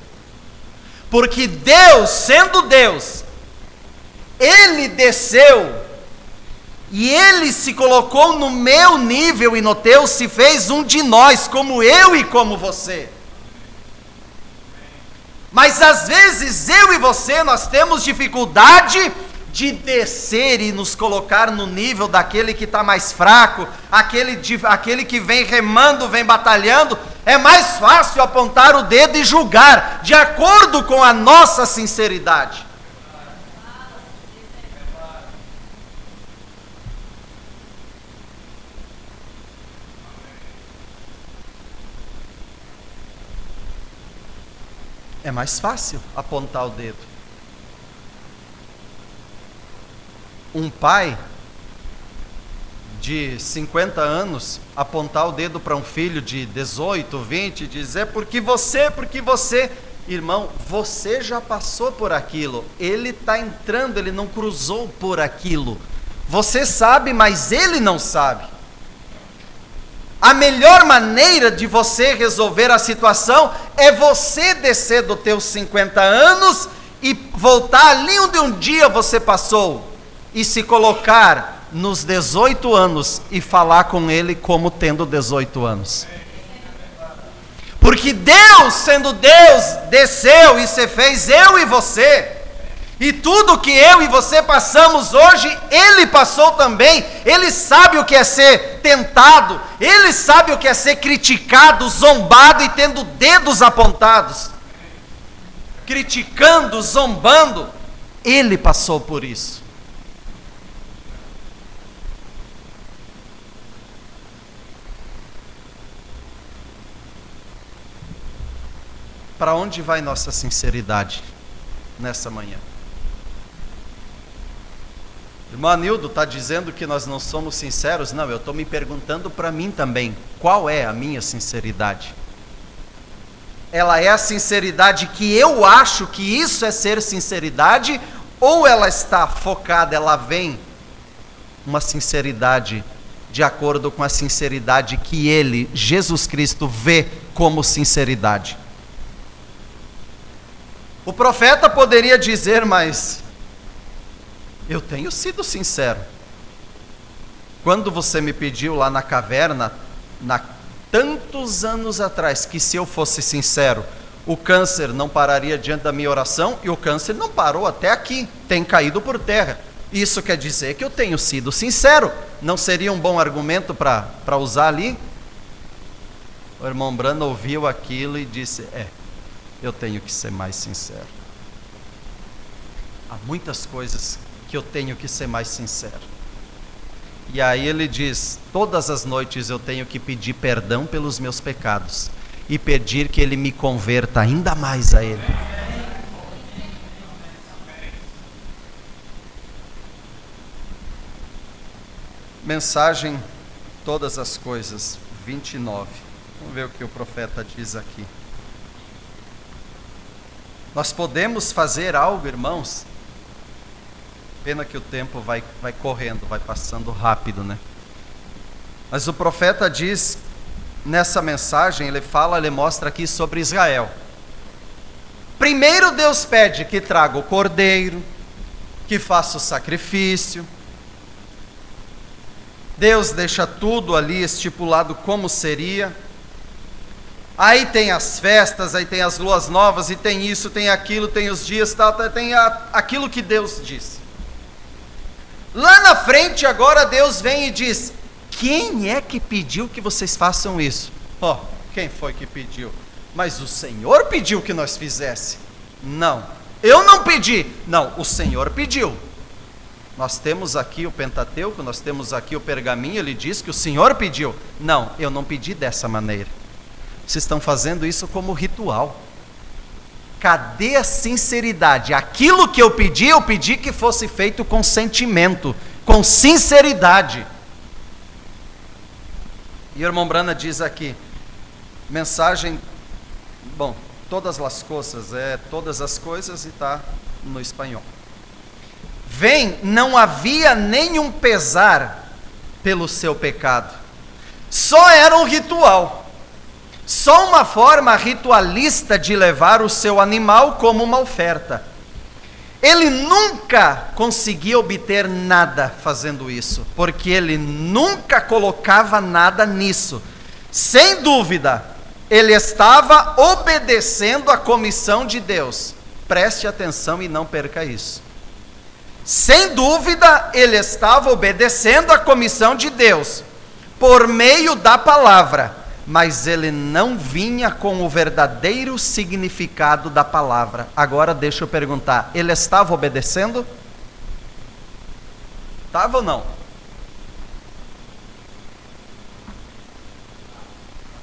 Porque Deus, sendo Deus, Ele desceu e Ele se colocou no meu nível e no teu, se fez um de nós, como eu e como você. Mas às vezes eu e você, nós temos dificuldade de descer e nos colocar no nível daquele que está mais fraco, aquele que vem remando, vem batalhando. É mais fácil apontar o dedo e julgar, de acordo com a nossa sinceridade. É mais fácil apontar o dedo. Um pai de 50 anos apontar o dedo para um filho de 18, 20 e dizer porque você, irmão, você já passou por aquilo, ele está entrando, ele não cruzou por aquilo, você sabe, mas ele não sabe. A melhor maneira de você resolver a situação é você descer dos teus 50 anos e voltar ali onde um dia você passou e se colocar nos 18 anos e falar com ele como tendo 18 anos. Porque Deus, sendo Deus, desceu e se fez eu e você. E tudo que eu e você passamos hoje, Ele passou também. Ele sabe o que é ser tentado, Ele sabe o que é ser criticado, zombado e tendo dedos apontados. Criticando, zombando, Ele passou por isso. Para onde vai nossa sinceridade nessa manhã? Irmão Anildo está dizendo que nós não somos sinceros. Não, eu estou me perguntando para mim também, qual é a minha sinceridade? Ela é a sinceridade que eu acho que isso é ser sinceridade, ou ela está focada, ela vem uma sinceridade de acordo com a sinceridade que Ele, Jesus Cristo, vê como sinceridade? O profeta poderia dizer, mas eu tenho sido sincero. Quando você me pediu lá na caverna, tantos anos atrás, que se eu fosse sincero, o câncer não pararia diante da minha oração, e o câncer não parou até aqui, tem caído por terra. Isso quer dizer que eu tenho sido sincero. Não seria um bom argumento para usar ali? O irmão Brando ouviu aquilo e disse, eu tenho que ser mais sincero. Há muitas coisas que eu tenho que ser mais sincero. E aí ele diz, todas as noites eu tenho que pedir perdão pelos meus pecados e pedir que Ele me converta ainda mais a Ele. Mensagem, todas as coisas, 29. Vamos ver o que o profeta diz aqui. Nós podemos fazer algo, irmãos. Pena que o tempo vai correndo, vai passando rápido, né? Mas o profeta diz, nessa mensagem, ele mostra aqui sobre Israel. Primeiro Deus pede que traga o cordeiro, que faça o sacrifício. Deus deixa tudo ali estipulado como seria. Aí tem as festas, aí tem as luas novas, e tem isso, tem aquilo, tem os dias, tal, tem aquilo que Deus disse. Lá na frente agora Deus vem e diz, quem é que pediu que vocês façam isso? Quem foi que pediu? Mas o Senhor pediu que nós fizesse. Não, eu não pedi. Não, o Senhor pediu. Nós temos aqui o Pentateuco, nós temos aqui o pergaminho, ele diz que o Senhor pediu. Não, eu não pedi dessa maneira. Vocês estão fazendo isso como ritual. Cadê a sinceridade? Aquilo que eu pedi que fosse feito com sentimento, com sinceridade. E o irmão Brana diz aqui, Mensagem, bom, todas as coisas, todas as coisas, e está no espanhol. Vem, não havia nenhum pesar pelo seu pecado. Só era um ritual. Só uma forma ritualista de levar o seu animal como uma oferta. Ele nunca conseguia obter nada fazendo isso, porque ele nunca colocava nada nisso. Sem dúvida, ele estava obedecendo à comissão de Deus. Preste atenção e não perca isso. Sem dúvida, ele estava obedecendo à comissão de Deus, por meio da palavra, mas ele não vinha com o verdadeiro significado da palavra. Agora deixa eu perguntar, ele estava obedecendo? Estava ou não?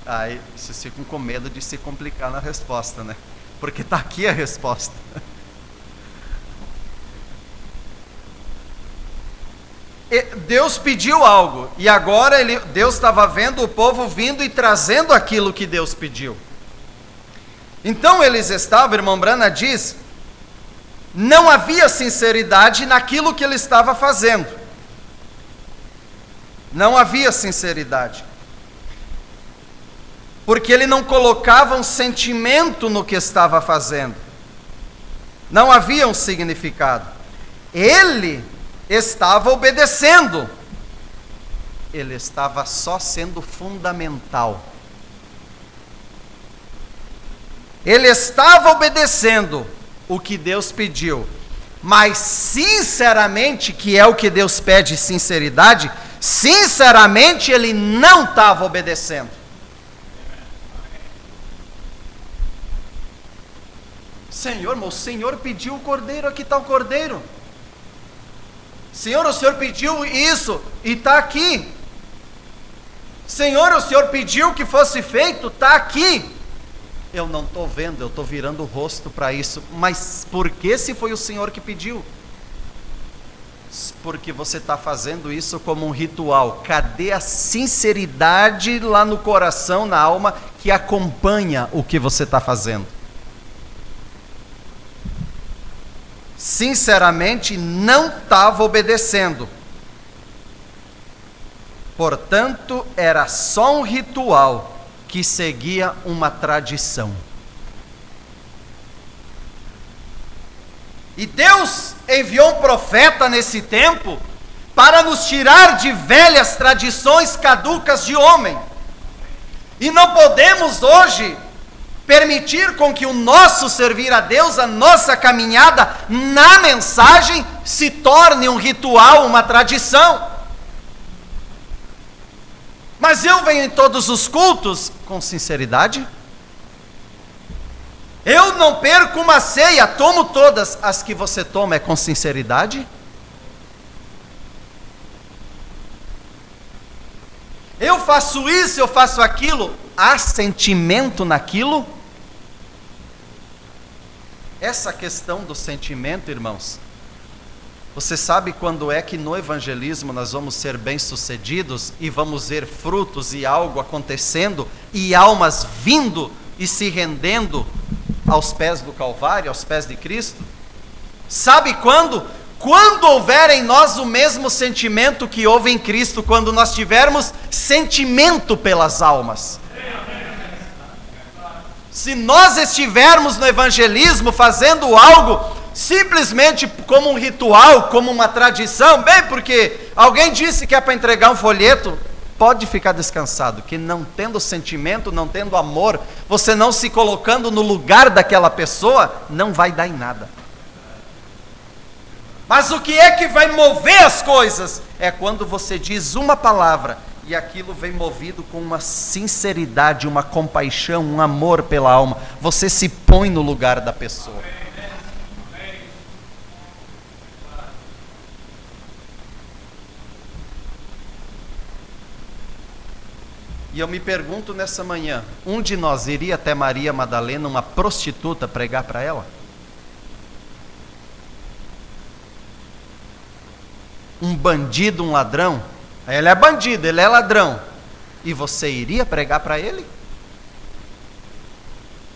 Aí vocês ficam com medo de se complicar na resposta, né? Porque está aqui a resposta. Deus pediu algo, e agora Deus estava vendo o povo vindo e trazendo aquilo que Deus pediu. Então eles estavam, irmão Brana diz, não havia sinceridade naquilo que ele estava fazendo. Não havia sinceridade. Porque ele não colocava um sentimento no que estava fazendo. Não havia um significado. Ele estava obedecendo. Ele estava só sendo fundamental. Ele estava obedecendo o que Deus pediu, mas sinceramente, que é o que Deus pede, sinceridade, sinceramente ele não estava obedecendo. Senhor, mas o Senhor pediu o cordeiro, aqui está o cordeiro. Senhor, o Senhor pediu isso e está aqui. Senhor, o Senhor pediu que fosse feito, está aqui. Eu não estou vendo, eu estou virando o rosto para isso. Mas por que se foi o Senhor que pediu? Porque você está fazendo isso como um ritual. Cadê a sinceridade lá no coração, na alma, que acompanha o que você está fazendo? Sinceramente, não estava obedecendo. Portanto, era só um ritual que seguia uma tradição. E Deus enviou um profeta nesse tempo para nos tirar de velhas tradições caducas de homem. E não podemos hoje permitir com que o nosso servir a Deus, a nossa caminhada na mensagem, se torne um ritual, uma tradição. Mas eu venho em todos os cultos com sinceridade. Eu não perco uma ceia, tomo todas. As que você toma é com sinceridade? Eu faço isso, eu faço aquilo. Há sentimento naquilo? Essa questão do sentimento, irmãos, você sabe quando é que no evangelismo nós vamos ser bem-sucedidos e vamos ver frutos e algo acontecendo e almas vindo e se rendendo aos pés do Calvário, aos pés de Cristo? Sabe quando? Quando houver em nós o mesmo sentimento que houve em Cristo, quando nós tivermos sentimento pelas almas. Se nós estivermos no evangelismo fazendo algo simplesmente como um ritual, como uma tradição, bem, porque alguém disse que é para entregar um folheto, pode ficar descansado, que não tendo sentimento, não tendo amor, você não se colocando no lugar daquela pessoa, não vai dar em nada. Mas o que é que vai mover as coisas? É quando você diz uma palavra e aquilo vem movido com uma sinceridade, uma compaixão, um amor pela alma. Você se põe no lugar da pessoa. E eu me pergunto nessa manhã, um de nós iria até Maria Madalena, uma prostituta, pregar para ela? Um bandido, um ladrão? Ele é bandido, ele é ladrão. E você iria pregar para ele?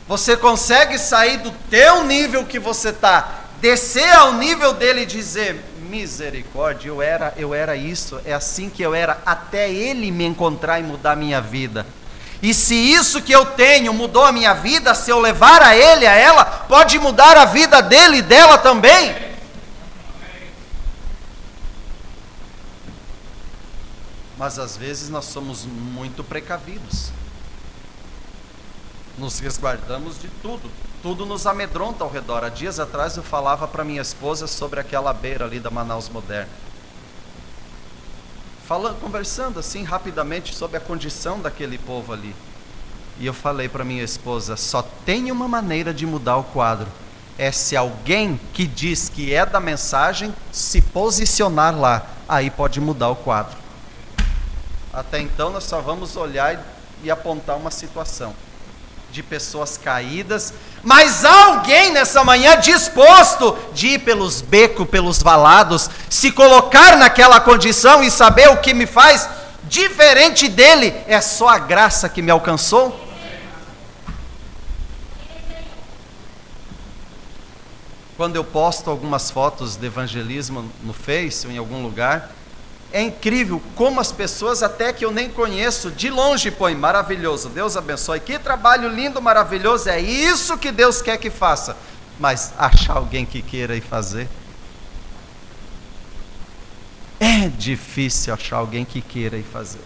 Você consegue sair do teu nível que você está, descer ao nível dele e dizer: misericórdia, eu era isso, é assim que eu era, até ele me encontrar e mudar a minha vida. E se isso que eu tenho mudou a minha vida, se eu levar a ele, a ela, pode mudar a vida dele e dela também. Mas às vezes nós somos muito precavidos. Nos resguardamos de tudo. Tudo nos amedronta ao redor. Há dias atrás eu falava para minha esposa sobre aquela beira ali da Manaus Moderna. Conversando assim rapidamente sobre a condição daquele povo ali. E eu falei para minha esposa: só tem uma maneira de mudar o quadro. É se alguém que diz que é da mensagem se posicionar lá. Aí pode mudar o quadro. Até então nós só vamos olhar e apontar uma situação de pessoas caídas, mas há alguém nessa manhã disposto de ir pelos becos, pelos valados, se colocar naquela condição e saber o que me faz diferente dele, é só a graça que me alcançou? Quando eu posto algumas fotos de evangelismo no Face ou em algum lugar, é incrível como as pessoas, até que eu nem conheço, de longe põem: maravilhoso, Deus abençoe, que trabalho lindo, maravilhoso, é isso que Deus quer que faça. Mas achar alguém que queira ir fazer, é difícil achar alguém que queira ir fazer.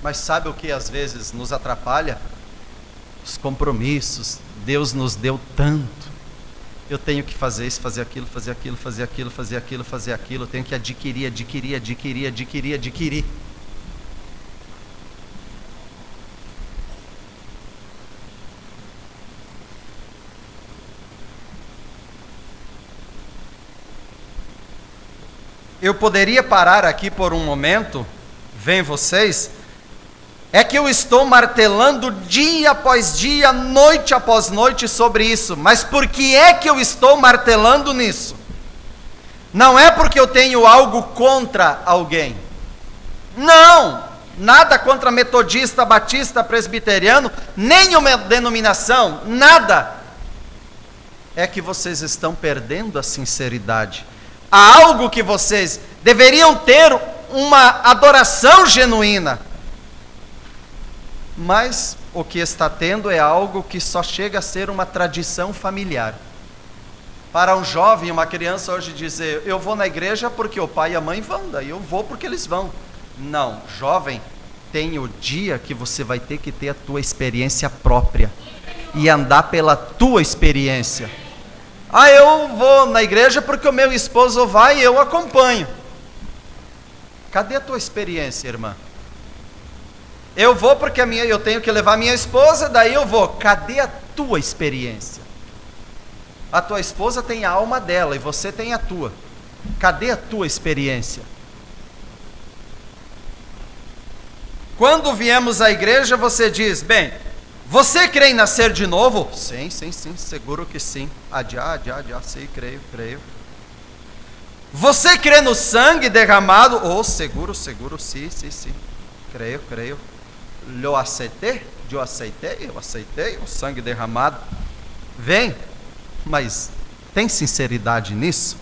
Mas sabe o que às vezes nos atrapalha? Os compromissos. Deus nos deu tanto. Eu tenho que fazer isso, fazer aquilo, fazer aquilo, fazer aquilo, fazer aquilo, fazer aquilo. Eu tenho que adquirir. Eu poderia parar aqui por um momento, vem vocês, é que eu estou martelando dia após dia, noite após noite sobre isso. Mas por que é que eu estou martelando nisso? Não é porque eu tenho algo contra alguém. Não, nada contra metodista, batista, presbiteriano, nenhuma denominação, nada. É que vocês estão perdendo a sinceridade. Há algo que vocês deveriam ter, uma adoração genuína. Mas o que está tendo é algo que só chega a ser uma tradição familiar. Para um jovem, uma criança hoje dizer: eu vou na igreja porque o pai e a mãe vão, daí eu vou porque eles vão. Não, jovem, tem o dia que você vai ter que ter a tua experiência própria e andar pela tua experiência. Ah, eu vou na igreja porque o meu esposo vai e eu acompanho. Cadê a tua experiência, irmã? Eu vou porque eu tenho que levar minha esposa, daí eu vou. Cadê a tua experiência? A tua esposa tem a alma dela e você tem a tua. Cadê a tua experiência? Quando viemos à igreja, você diz: bem, você crê em nascer de novo? Sim, seguro que sim. Sim, creio. Você crê no sangue derramado? Oh, seguro, sim. Creio. Eu aceitei o sangue derramado. Vem, mas tem sinceridade nisso?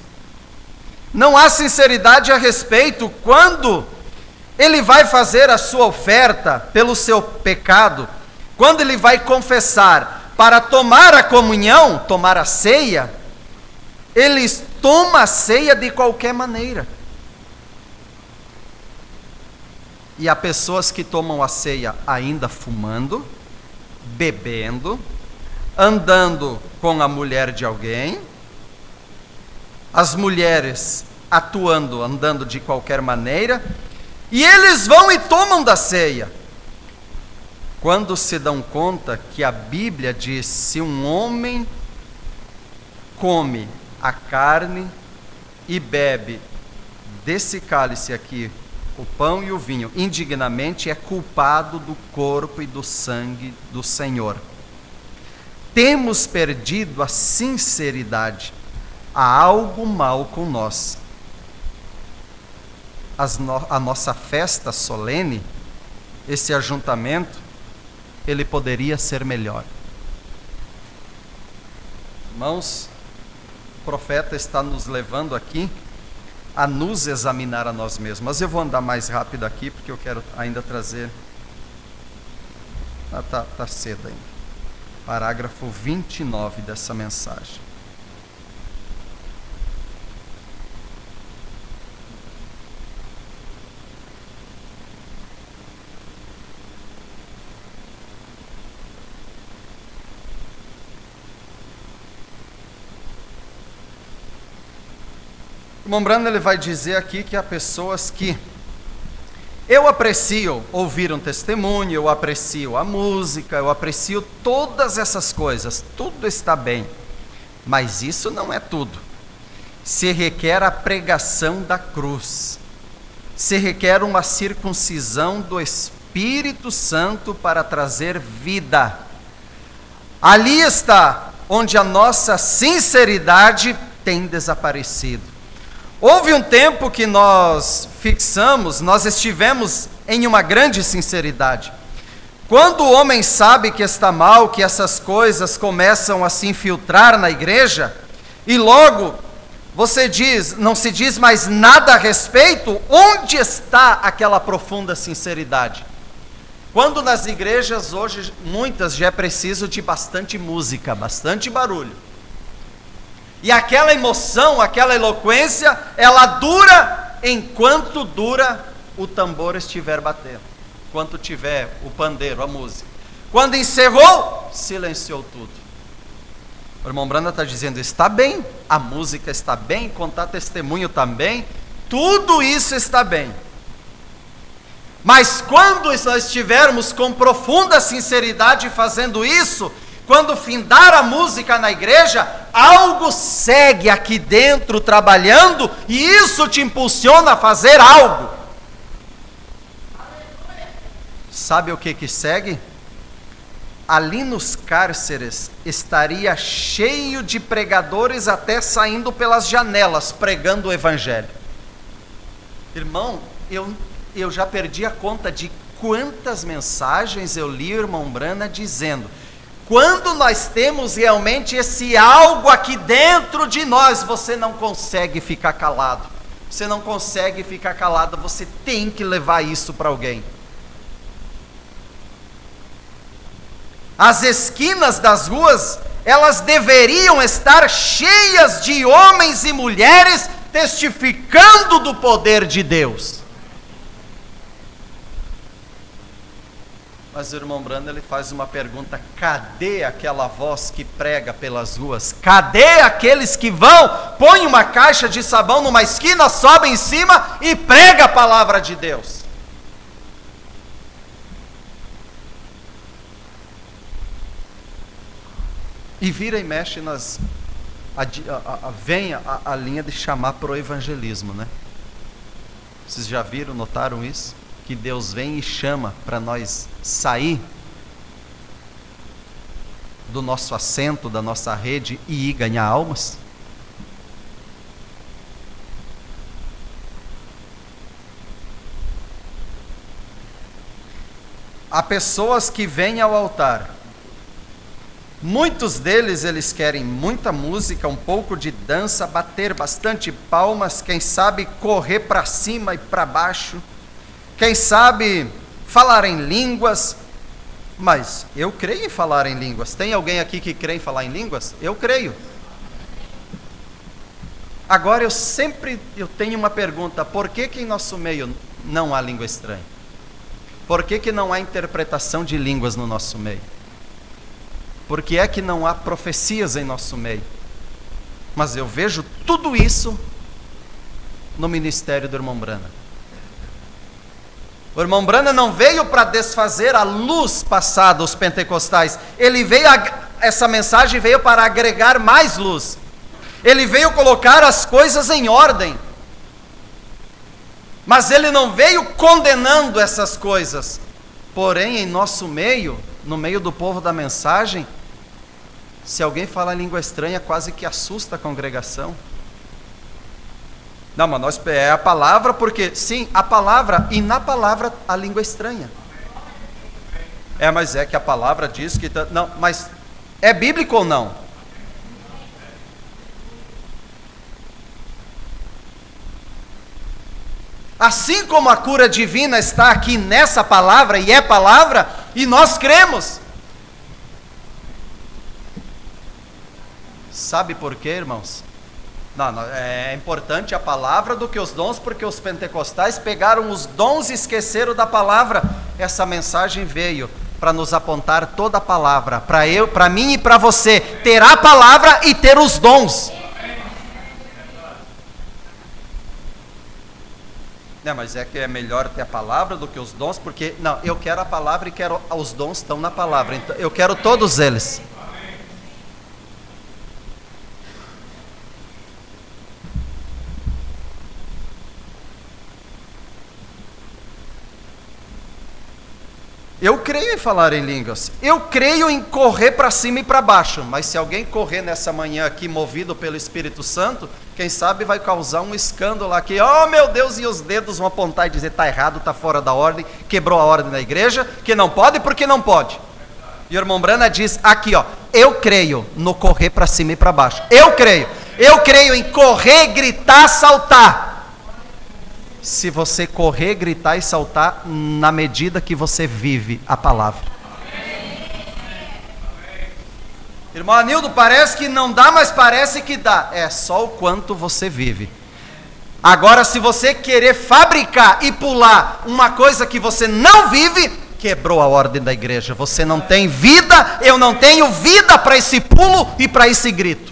Não há sinceridade a respeito quando ele vai fazer a sua oferta pelo seu pecado, quando ele vai confessar para tomar a comunhão, tomar a ceia, ele toma a ceia de qualquer maneira. E há pessoas que tomam a ceia ainda fumando, bebendo, andando com a mulher de alguém, as mulheres atuando, andando de qualquer maneira, e eles vão e tomam da ceia. Quando se dão conta que a Bíblia diz: se um homem come a carne e bebe desse cálice aqui, o pão e o vinho, indignamente, é culpado do corpo e do sangue do Senhor. Temos perdido a sinceridade. Há algo mal com nós. A nossa festa solene esse ajuntamento, ele poderia ser melhor. Irmãos, o profeta está nos levando aqui a nos examinar a nós mesmos. Mas eu vou andar mais rápido aqui, porque eu quero ainda trazer... Está cedo ainda. Parágrafo 29 dessa mensagem. O irmão Branham, ele vai dizer aqui que há pessoas que eu aprecio ouvir um testemunho, eu aprecio a música, eu aprecio todas essas coisas, tudo está bem, mas isso não é tudo. Se requer a pregação da cruz, se requer uma circuncisão do Espírito Santo para trazer vida. Ali está onde a nossa sinceridade tem desaparecido. Houve um tempo que nós estivemos em uma grande sinceridade. Quando o homem sabe que está mal, que essas coisas começam a se infiltrar na igreja, e logo não se diz mais nada a respeito, onde está aquela profunda sinceridade? Quando nas igrejas hoje, muitas já é preciso de bastante música, bastante barulho. E aquela emoção, aquela eloquência, ela dura enquanto dura o tambor estiver batendo, enquanto tiver o pandeiro, a música. Quando encerrou, silenciou tudo. O irmão Branham está dizendo, está bem, a música está bem, contar testemunho também, tudo isso está bem. Mas quando nós estivermos com profunda sinceridade fazendo isso, quando findar a música na igreja, algo segue aqui dentro trabalhando, e isso te impulsiona a fazer algo. Sabe o que segue? Ali nos cárceres estaria cheio de pregadores até saindo pelas janelas, pregando o evangelho. Irmão, eu já perdi a conta de quantas mensagens eu li o irmão Branham dizendo: quando nós temos realmente esse algo aqui dentro de nós, você não consegue ficar calado. Você não consegue ficar calado, você tem que levar isso para alguém. As esquinas das ruas, elas deveriam estar cheias de homens e mulheres testificando do poder de Deus. Mas o irmão Branham, ele faz uma pergunta: cadê aquela voz que prega pelas ruas? Cadê aqueles que vão, põem uma caixa de sabão numa esquina, sobem em cima e prega a palavra de Deus? E vira e mexe vem a linha de chamar para o evangelismo, né? Vocês já viram, notaram isso? Que Deus vem e chama para nós sair do nosso assento, da nossa rede e ir ganhar almas? Há pessoas que vêm ao altar, muitos deles eles querem muita música, um pouco de dança, bater bastante palmas, quem sabe correr para cima e para baixo, quem sabe falar em línguas. Mas eu creio em falar em línguas. Tem alguém aqui que crê em falar em línguas? Eu creio. Agora eu tenho uma pergunta: por que em nosso meio não há língua estranha? Por que não há interpretação de línguas no nosso meio? Por que é que não há profecias em nosso meio? Mas eu vejo tudo isso no ministério do irmão Branham. O irmão Branham não veio para desfazer a luz passada aos pentecostais. Essa mensagem veio para agregar mais luz. Ele veio colocar as coisas em ordem. Mas ele não veio condenando essas coisas. Porém, em nosso meio, no meio do povo da mensagem, se alguém fala língua estranha, quase que assusta a congregação. Não, mas é a palavra, porque sim, a palavra, e na palavra a língua estranha. Mas é que a palavra diz que... Não, mas é bíblico ou não? Assim como a cura divina está aqui nessa palavra, e é palavra, e nós cremos. Sabe por quê, irmãos? Não, é importante a palavra do que os dons, porque os pentecostais pegaram os dons e esqueceram da palavra. Essa mensagem veio para nos apontar toda a palavra, para mim e para você, ter a palavra e ter os dons. Mas é que é melhor ter a palavra do que os dons, porque, não, eu quero a palavra e quero, os dons estão na palavra, então eu quero todos eles. Eu creio em falar em línguas, eu creio em correr para cima e para baixo, mas se alguém correr nessa manhã aqui movido pelo Espírito Santo, quem sabe vai causar um escândalo aqui, oh meu Deus, e os dedos vão apontar e dizer, está errado, está fora da ordem, quebrou a ordem da igreja, que não pode, porque não pode. E o irmão Brana diz aqui, eu creio no correr para cima e para baixo, eu creio em correr, gritar, saltar. Se você correr, gritar e saltar, na medida que você vive a palavra. Irmão Anildo, parece que não dá, mas parece que dá. É só o quanto você vive. Agora, se você querer fabricar e pular uma coisa que você não vive, quebrou a ordem da igreja. Você não tem vida, eu não tenho vida para esse pulo e para esse grito.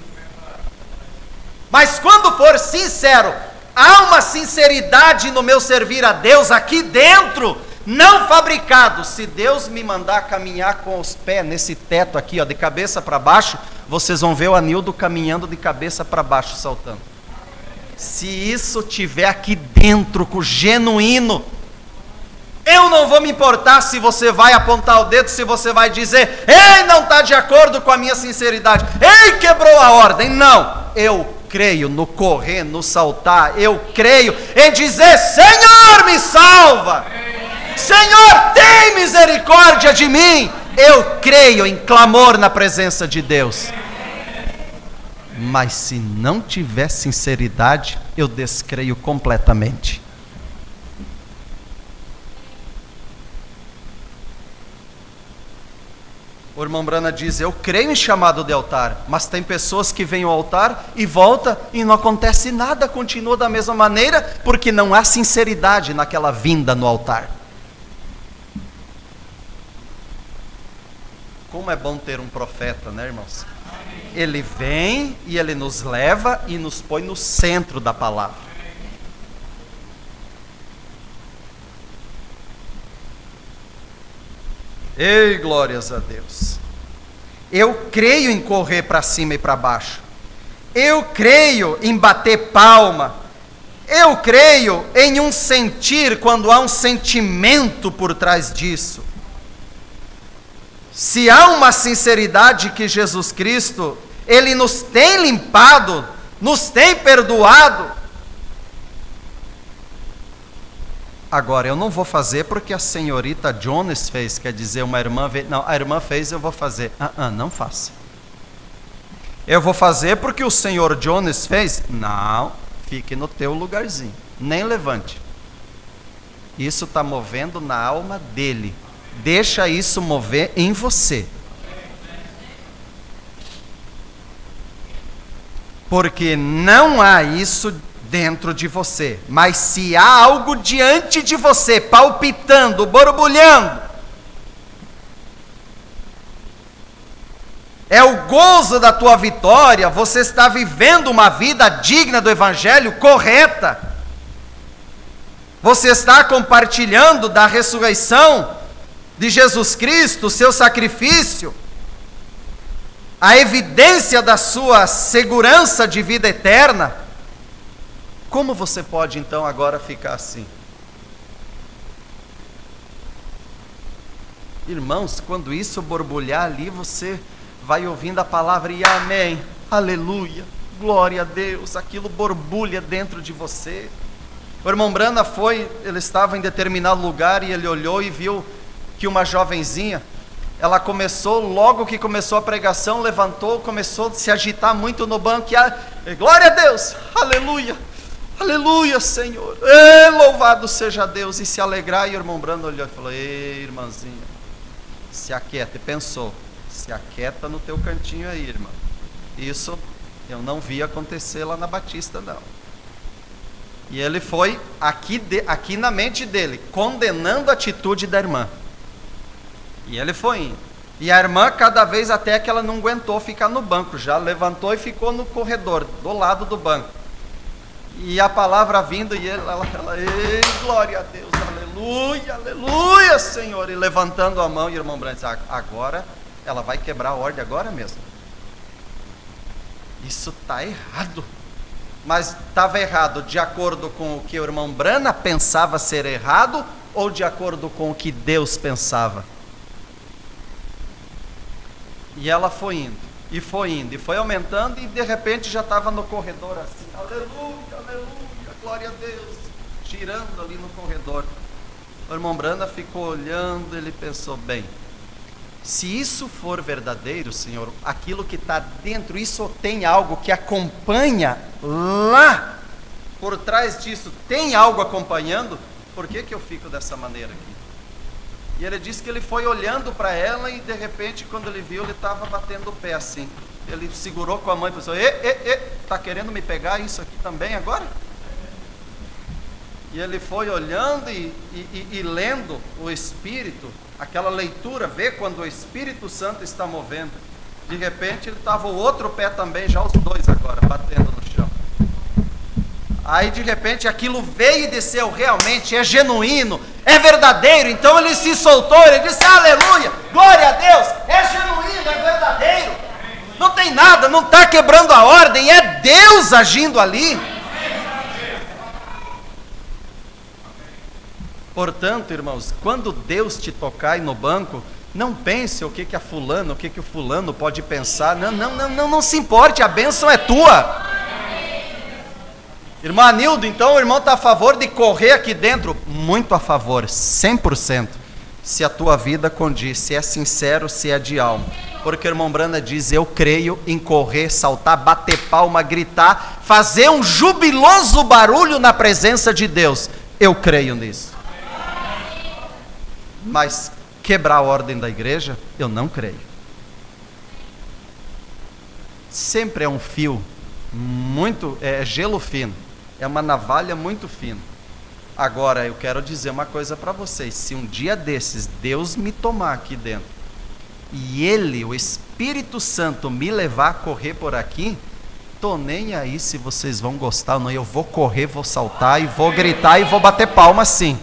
Mas quando for sincero, há uma sinceridade no meu servir a Deus aqui dentro, não fabricado. Se Deus me mandar caminhar com os pés nesse teto aqui, de cabeça para baixo, vocês vão ver o Anildo caminhando de cabeça para baixo, saltando. Se isso tiver aqui dentro, com genuíno, eu não vou me importar se você vai apontar o dedo, se você vai dizer, ei, não está de acordo com a minha sinceridade, ei, quebrou a ordem. Não, eu creio no correr, no saltar, eu creio em dizer, Senhor, me salva, Senhor, tem misericórdia de mim. Eu creio em clamor na presença de Deus. Mas se não tiver sinceridade, eu descreio completamente. O irmão Brana diz, eu creio em chamado de altar, mas tem pessoas que vêm ao altar e voltam e não acontece nada, continua da mesma maneira, porque não há sinceridade naquela vinda no altar. Como é bom ter um profeta, né, irmãos? Ele vem e ele nos leva e nos põe no centro da palavra. Ei, glórias a Deus. Eu creio em correr para cima e para baixo. Eu creio em bater palma. Eu creio em um sentir quando há um sentimento por trás disso. Se há uma sinceridade que Jesus Cristo, Ele nos tem limpado, nos tem perdoado. Agora, eu não vou fazer porque a senhorita Jones fez, quer dizer, uma irmã veio, não, a irmã fez, eu vou fazer. Não faça. Eu vou fazer porque o senhor Jones fez? Não, fique no teu lugarzinho, nem levante. Isso está movendo na alma dele. Deixa isso mover em você. Porque não há isso dentro de você, mas se há algo diante de você, palpitando, borbulhando, é o gozo da tua vitória, você está vivendo uma vida digna do Evangelho, correta, você está compartilhando da ressurreição de Jesus Cristo, o seu sacrifício, a evidência da sua segurança de vida eterna. Como você pode então agora ficar assim? Irmãos, quando isso borbulhar ali, você vai ouvindo a palavra e amém, aleluia, glória a Deus, aquilo borbulha dentro de você. O irmão Brana ele estava em determinado lugar e ele olhou e viu que uma jovenzinha ela começou, logo que começou a pregação, levantou, começou a se agitar muito no banco, e glória a Deus, aleluia, aleluia, Senhor, louvado seja Deus, e se alegrar. E o irmão Brando olhou e falou: ei, irmãzinha, se aquieta. E pensou: se aquieta no teu cantinho aí, irmã. Isso eu não vi acontecer lá na Batista, não. E ele foi aqui na mente dele, condenando a atitude da irmã. E ele foi indo. E a irmã, cada vez, até que ela não aguentou ficar no banco, já levantou e ficou no corredor, do lado do banco. E a palavra vindo, e ela ei, glória a Deus, aleluia, aleluia, Senhor. E levantando a mão, e o irmão Branco disse: agora ela vai quebrar a ordem, agora mesmo. Isso está errado. Mas estava errado de acordo com o que o irmão Brana pensava ser errado, ou de acordo com o que Deus pensava? E ela foi indo, e foi indo, e foi aumentando, e de repente já estava no corredor assim, aleluia, aleluia, glória a Deus, girando ali no corredor. O irmão Brana ficou olhando, ele pensou: bem, se isso for verdadeiro, Senhor, aquilo que está dentro, isso tem algo que acompanha lá, por trás disso, tem algo acompanhando, por que eu fico dessa maneira aqui? E ele disse que ele foi olhando para ela, e de repente, quando ele viu, ele estava batendo o pé assim. Ele segurou com a mão e pensou: está querendo me pegar isso aqui também agora? E ele foi olhando e lendo o Espírito, aquela leitura, vê quando o Espírito Santo está movendo. De repente ele estava o outro pé também, já os dois agora, batendo no chão. Aí de repente aquilo veio e desceu, realmente é genuíno, é verdadeiro. Então ele se soltou, ele disse: aleluia, glória a Deus, é genuíno, é verdadeiro. Não tem nada, não está quebrando a ordem, é Deus agindo ali. Portanto, irmãos, quando Deus te tocar aí no banco, não pense o que o fulano pode pensar. Não se importe, a bênção é tua. Irmã Nildo, então o irmão está a favor de correr aqui dentro? Muito a favor, 100%. Se a tua vida condiz, se é sincero, se é de alma. Porque o irmão Brana diz: eu creio em correr, saltar, bater palma, gritar, fazer um jubiloso barulho na presença de Deus. Eu creio nisso. Mas quebrar a ordem da igreja, eu não creio. Sempre é um fio muito, gelo fino, é uma navalha muito fina. Agora eu quero dizer uma coisa para vocês: se um dia desses Deus me tomar aqui dentro e Ele, o Espírito Santo, me levar a correr por aqui, tô nem aí se vocês vão gostar ou não. Eu vou correr, vou saltar e vou gritar e vou bater palma sim.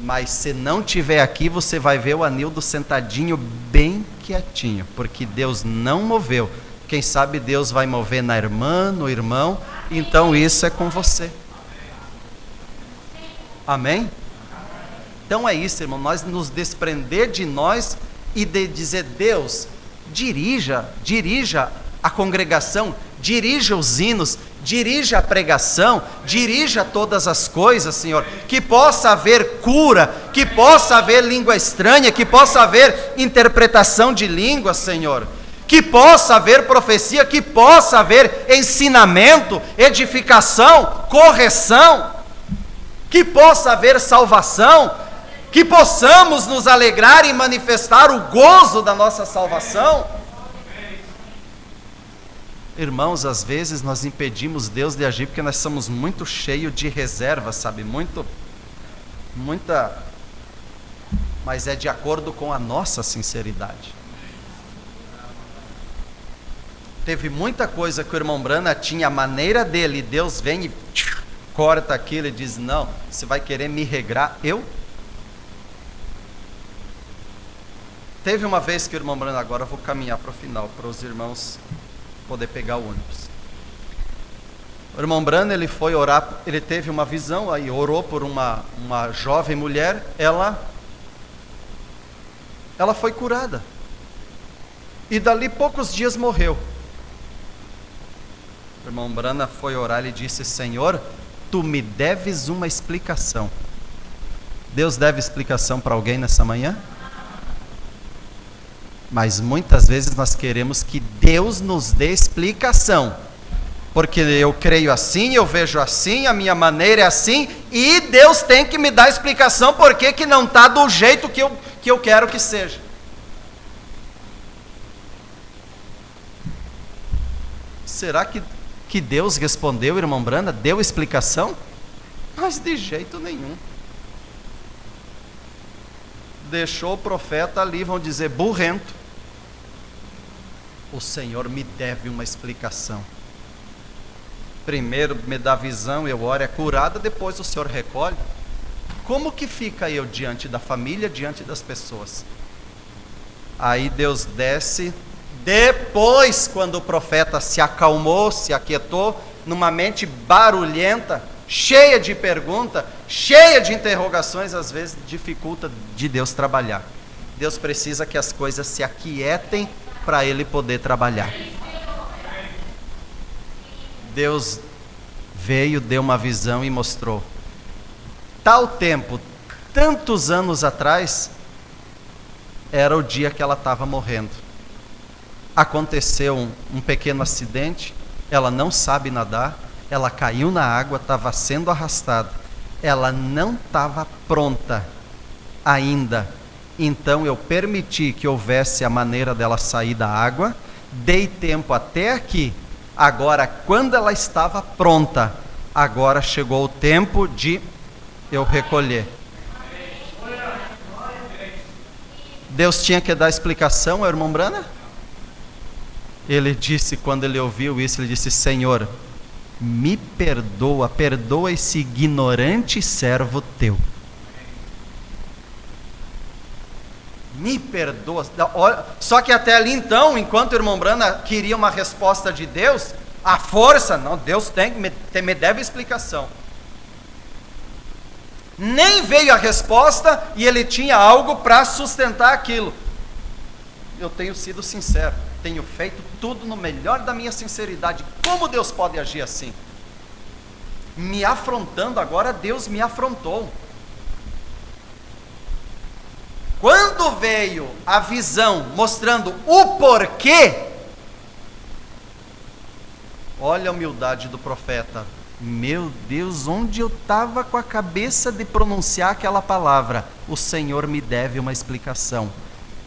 Mas se não tiver aqui, você vai ver o Anildo sentadinho bem quietinho, porque Deus não moveu. Quem sabe Deus vai mover na irmã, no irmão, então isso é com você. Amém? Então é isso, irmão, nós nos desprender de nós e de dizer: Deus, dirija a congregação, dirija os hinos, dirija a pregação, dirija todas as coisas, Senhor, que possa haver cura, que possa haver língua estranha, que possa haver interpretação de língua, Senhor, que possa haver profecia, que possa haver ensinamento, edificação, correção, que possa haver salvação, que possamos nos alegrar e manifestar o gozo da nossa salvação. Irmãos, às vezes nós impedimos Deus de agir porque nós somos muito cheios de reserva, sabe? Muita, mas é de acordo com a nossa sinceridade. Teve muita coisa que o irmão Brana tinha a maneira dele, e Deus vem e corta aquilo e diz: não, você vai querer me regrar? Teve uma vez que o irmão Brana, agora eu vou caminhar para o final, para os irmãos poder pegar o ônibus. O irmão Brana, ele foi orar, ele teve uma visão, aí orou por uma jovem mulher, ela foi curada, e dali poucos dias morreu. O irmão Brana foi orar e disse: Senhor, tu me deves uma explicação. Deus deve explicação para alguém nessa manhã? Mas muitas vezes nós queremos que Deus nos dê explicação. Porque eu creio assim, eu vejo assim, a minha maneira é assim, e Deus tem que me dar explicação porque que não está do jeito que eu quero que seja. Será que Deus respondeu, irmão Branda? Deu explicação? Mas de jeito nenhum. Deixou o profeta ali, vão dizer, burrento. O Senhor me deve uma explicação. Primeiro me dá visão, eu oro, é curada, depois o Senhor recolhe. Como que fica eu diante da família, diante das pessoas? Aí Deus desce, depois quando o profeta se acalmou, se aquietou, numa mente barulhenta, cheia de perguntas, cheia de interrogações, às vezes dificulta de Deus trabalhar. Deus precisa que as coisas se aquietem para Ele poder trabalhar. Deus veio, deu uma visão e mostrou. Tal tempo, tantos anos atrás, era o dia que ela estava morrendo. Aconteceu um pequeno acidente, ela não sabe nadar, ela caiu na água, estava sendo arrastada. Ela não estava pronta ainda. Então eu permiti que houvesse a maneira dela sair da água, dei tempo até aqui. Agora, quando ela estava pronta, agora chegou o tempo de eu recolher. Deus tinha que dar explicação ao irmão Brana? Ele disse, quando ele ouviu isso, ele disse, Senhor, me perdoa, perdoa esse ignorante servo teu. Me perdoa. Só que até ali então, enquanto o irmão Brana queria uma resposta de Deus, a força, não, Deus me deve explicação. Nem veio a resposta e ele tinha algo para sustentar aquilo. Eu tenho sido sincero, tenho feito tudo no melhor da minha sinceridade. Como Deus pode agir assim? Me afrontando, agora Deus me afrontou. Quando veio a visão mostrando o porquê, olha a humildade do profeta. Meu Deus, onde eu estava com a cabeça de pronunciar aquela palavra? O Senhor me deve uma explicação.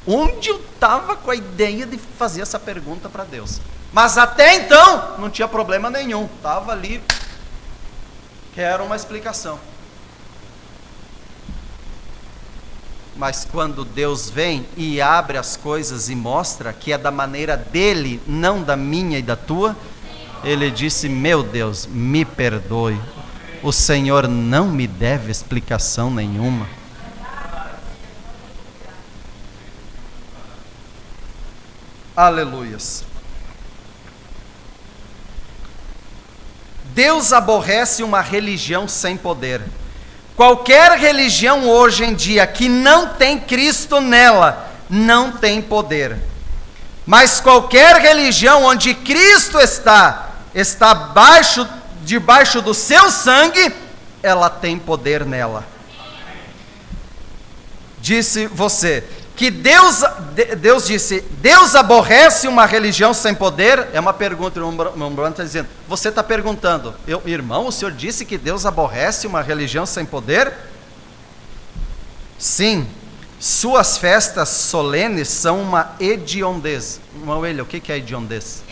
Onde eu estava com a ideia de fazer essa pergunta para Deus? Mas até então, não tinha problema nenhum. Estava ali, quero uma explicação. Mas quando Deus vem e abre as coisas e mostra que é da maneira dele, não da minha e da tua, ele disse, meu Deus, me perdoe, o Senhor não me deve explicação nenhuma. Aleluias. Deus aborrece uma religião sem poder. Qualquer religião hoje em dia que não tem Cristo nela, não tem poder. Mas qualquer religião onde Cristo está debaixo do seu sangue, ela tem poder nela. Disse você, que Deus disse, Deus aborrece uma religião sem poder? É uma pergunta, o irmão Bruno está dizendo, você está perguntando, irmão, o senhor disse que Deus aborrece uma religião sem poder? Sim, suas festas solenes são uma hediondez. Irmão William, o que é hediondez?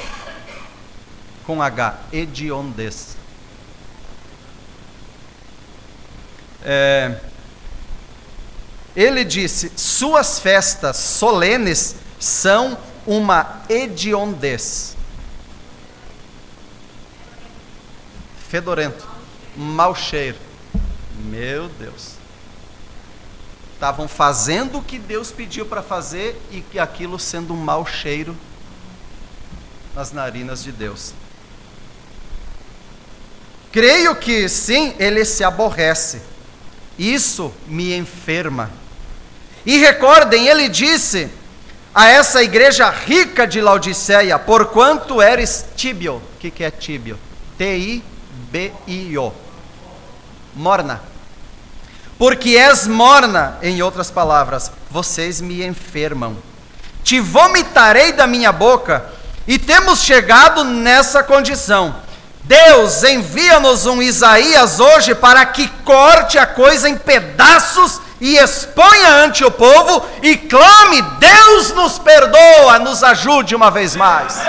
Com H, hediondez. Ele disse, suas festas solenes são uma hediondez. Fedorento, mau cheiro. Meu Deus. Estavam fazendo o que Deus pediu para fazer e que aquilo sendo um mau cheiro nas narinas de Deus. Creio que sim, ele se aborrece. Isso me enferma. E recordem, ele disse a essa igreja rica de Laodiceia, porquanto eres tíbio. O que é tíbio? T-I-B-I-O. morna. Porque és morna, em outras palavras, vocês me enfermam. Te vomitarei da minha boca. E temos chegado nessa condição. Deus, envia-nos um Isaías hoje para que corte a coisa em pedaços e exponha ante o povo e clame: Deus nos perdoa, nos ajude uma vez mais.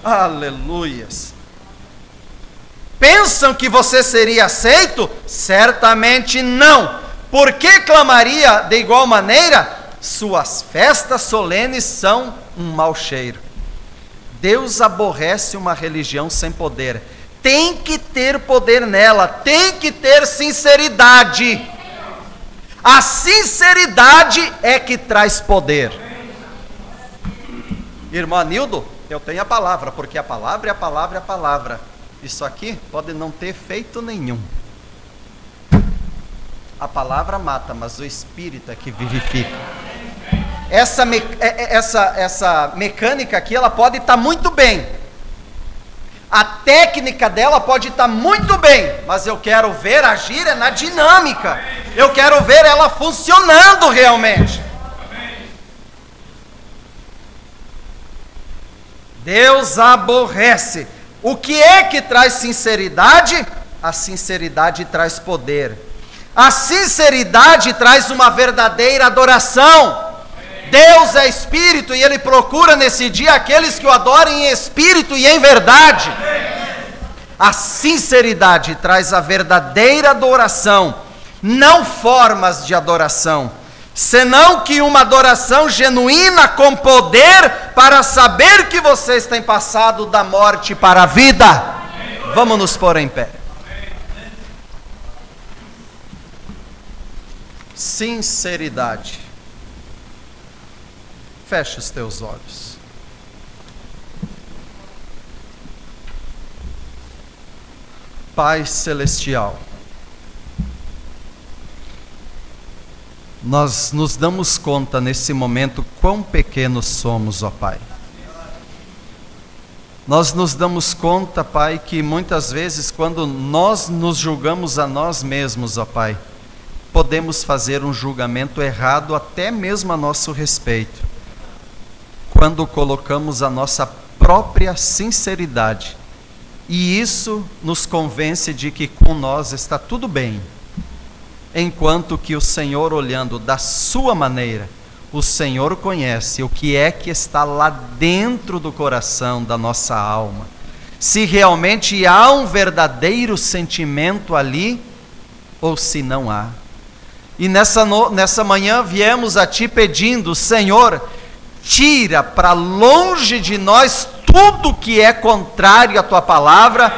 Aleluias. Pensam que você seria aceito? Certamente não. Por que clamaria de igual maneira? Suas festas solenes são um mau cheiro. Deus aborrece uma religião sem poder. Tem que ter poder nela, tem que ter sinceridade. A sinceridade é que traz poder. Irmã Nildo, eu tenho a palavra, porque a palavra é a palavra, é a palavra. Isso aqui pode não ter efeito nenhum. A palavra mata, mas o Espírito é que vivifica. Essa mecânica aqui, ela pode estar muito bem. A técnica dela pode estar muito bem, mas eu quero ver agir na dinâmica. Eu quero ver ela funcionando realmente. Deus aborrece. O que é que traz sinceridade? A sinceridade traz poder. A sinceridade traz uma verdadeira adoração. Deus é Espírito e Ele procura nesse dia aqueles que o adorem em Espírito e em verdade. A sinceridade traz a verdadeira adoração, não formas de adoração, senão que uma adoração genuína com poder para saber que vocês têm passado da morte para a vida. Vamos nos pôr em pé. Sinceridade. Feche os teus olhos. Pai Celestial, nós nos damos conta nesse momento quão pequenos somos, ó Pai. Nós nos damos conta, Pai, que muitas vezes quando nós nos julgamos a nós mesmos, ó Pai, podemos fazer um julgamento errado até mesmo a nosso respeito. Quando colocamos a nossa própria sinceridade, e isso nos convence de que com nós está tudo bem, enquanto que o Senhor, olhando da sua maneira, o Senhor conhece o que é que está lá dentro do coração da nossa alma, se realmente há um verdadeiro sentimento ali, ou se não há. E nessa manhã viemos a Ti pedindo: Senhor, tira para longe de nós tudo que é contrário à Tua palavra.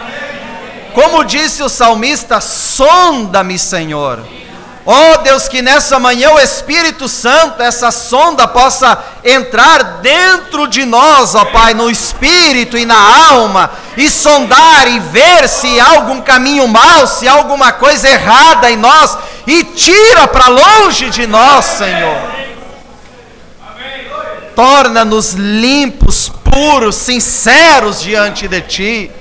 Como disse o salmista: sonda-me, Senhor. Ó Deus, que nessa manhã o Espírito Santo, essa sonda possa entrar dentro de nós, ó Pai, no espírito e na alma, e sondar e ver se há algum caminho mau, se há alguma coisa errada em nós, e tira para longe de nós, Senhor. Torna-nos limpos, puros, sinceros diante de Ti.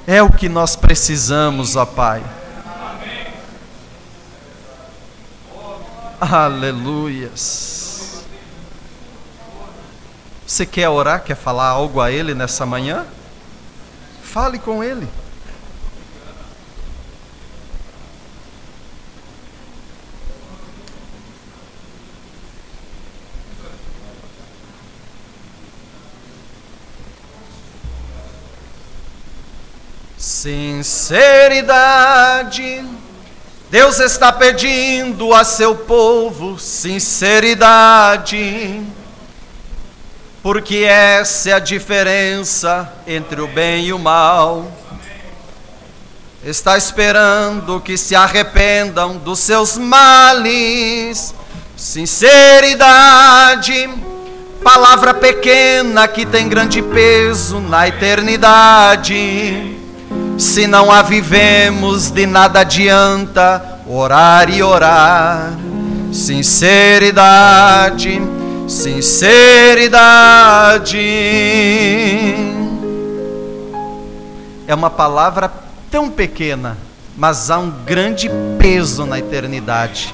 É o que nós precisamos, ó Pai. Aleluias. Você quer orar, quer falar algo a Ele nessa manhã? Fale com Ele. Sinceridade. Deus está pedindo a seu povo sinceridade, porque essa é a diferença entre o bem e o mal. Está esperando que se arrependam dos seus males. Sinceridade, palavra pequena que tem grande peso na eternidade. Se não a vivemos, de nada adianta orar e orar. Sinceridade, sinceridade. é uma palavra tão pequena, mas há um grande peso na eternidade: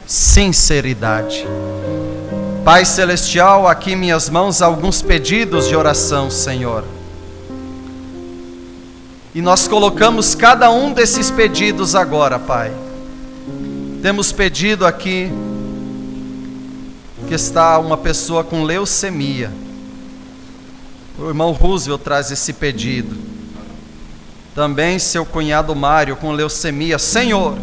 sinceridade. Pai Celestial, aqui em minhas mãos alguns pedidos de oração, Senhor. E nós colocamos cada um desses pedidos agora, Pai. Temos pedido aqui que está uma pessoa com leucemia. O irmão Roosevelt traz esse pedido. Também seu cunhado Mário com leucemia. Senhor,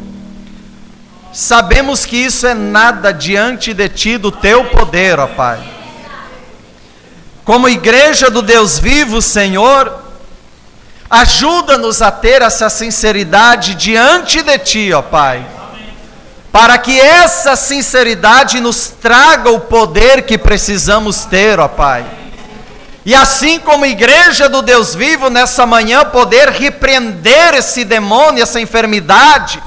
sabemos que isso é nada diante de Ti, do Teu poder, ó Pai. Como igreja do Deus vivo, Senhor, ajuda-nos a ter essa sinceridade diante de Ti, ó Pai, para que essa sinceridade nos traga o poder que precisamos ter, ó Pai. E assim como igreja do Deus vivo, nessa manhã, poder repreender esse demônio, essa enfermidade,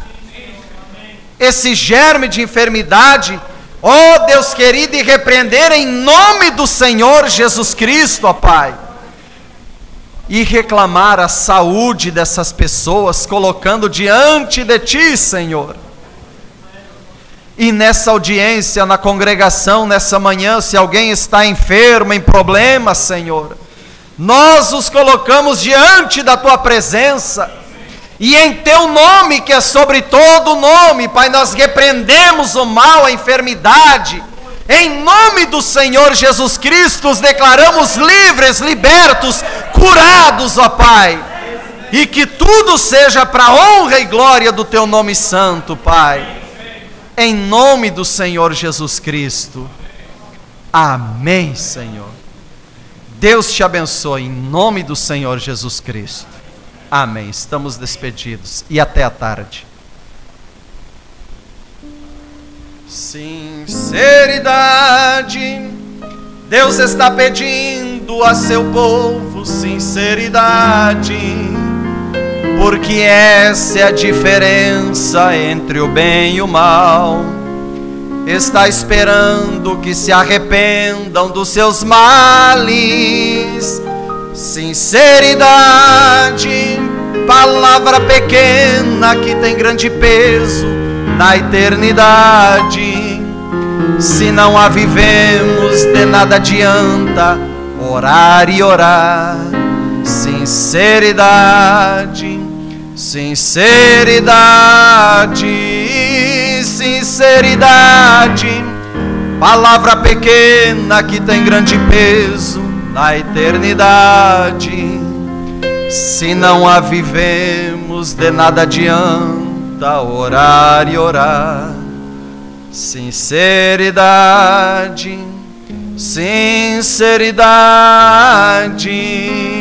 esse germe de enfermidade, ó Deus querido, e repreender em nome do Senhor Jesus Cristo, ó Pai. E reclamar a saúde dessas pessoas, colocando diante de Ti, Senhor. E nessa audiência, na congregação, nessa manhã, se alguém está enfermo, em problema, Senhor, nós os colocamos diante da Tua presença, e em Teu nome, que é sobre todo nome, Pai, nós repreendemos o mal, a enfermidade, em nome do Senhor Jesus Cristo, os declaramos livres, libertos, curados, ó Pai, e que tudo seja para a honra e glória do Teu nome santo, Pai. Em nome do Senhor Jesus Cristo. Amém, Senhor. Deus te abençoe em nome do Senhor Jesus Cristo. Amém. Estamos despedidos e até a tarde. Sinceridade. Deus está pedindo a seu povo sinceridade, porque essa é a diferença entre o bem e o mal. Está esperando que se arrependam dos seus males. Sinceridade, palavra pequena que tem grande peso na eternidade. Se não a vivemos, de nada adianta orar e orar. Sinceridade, sinceridade, sinceridade, palavra pequena que tem grande peso na eternidade. Se não a vivemos, de nada adianta orar e orar. Sinceridade, sinceridade.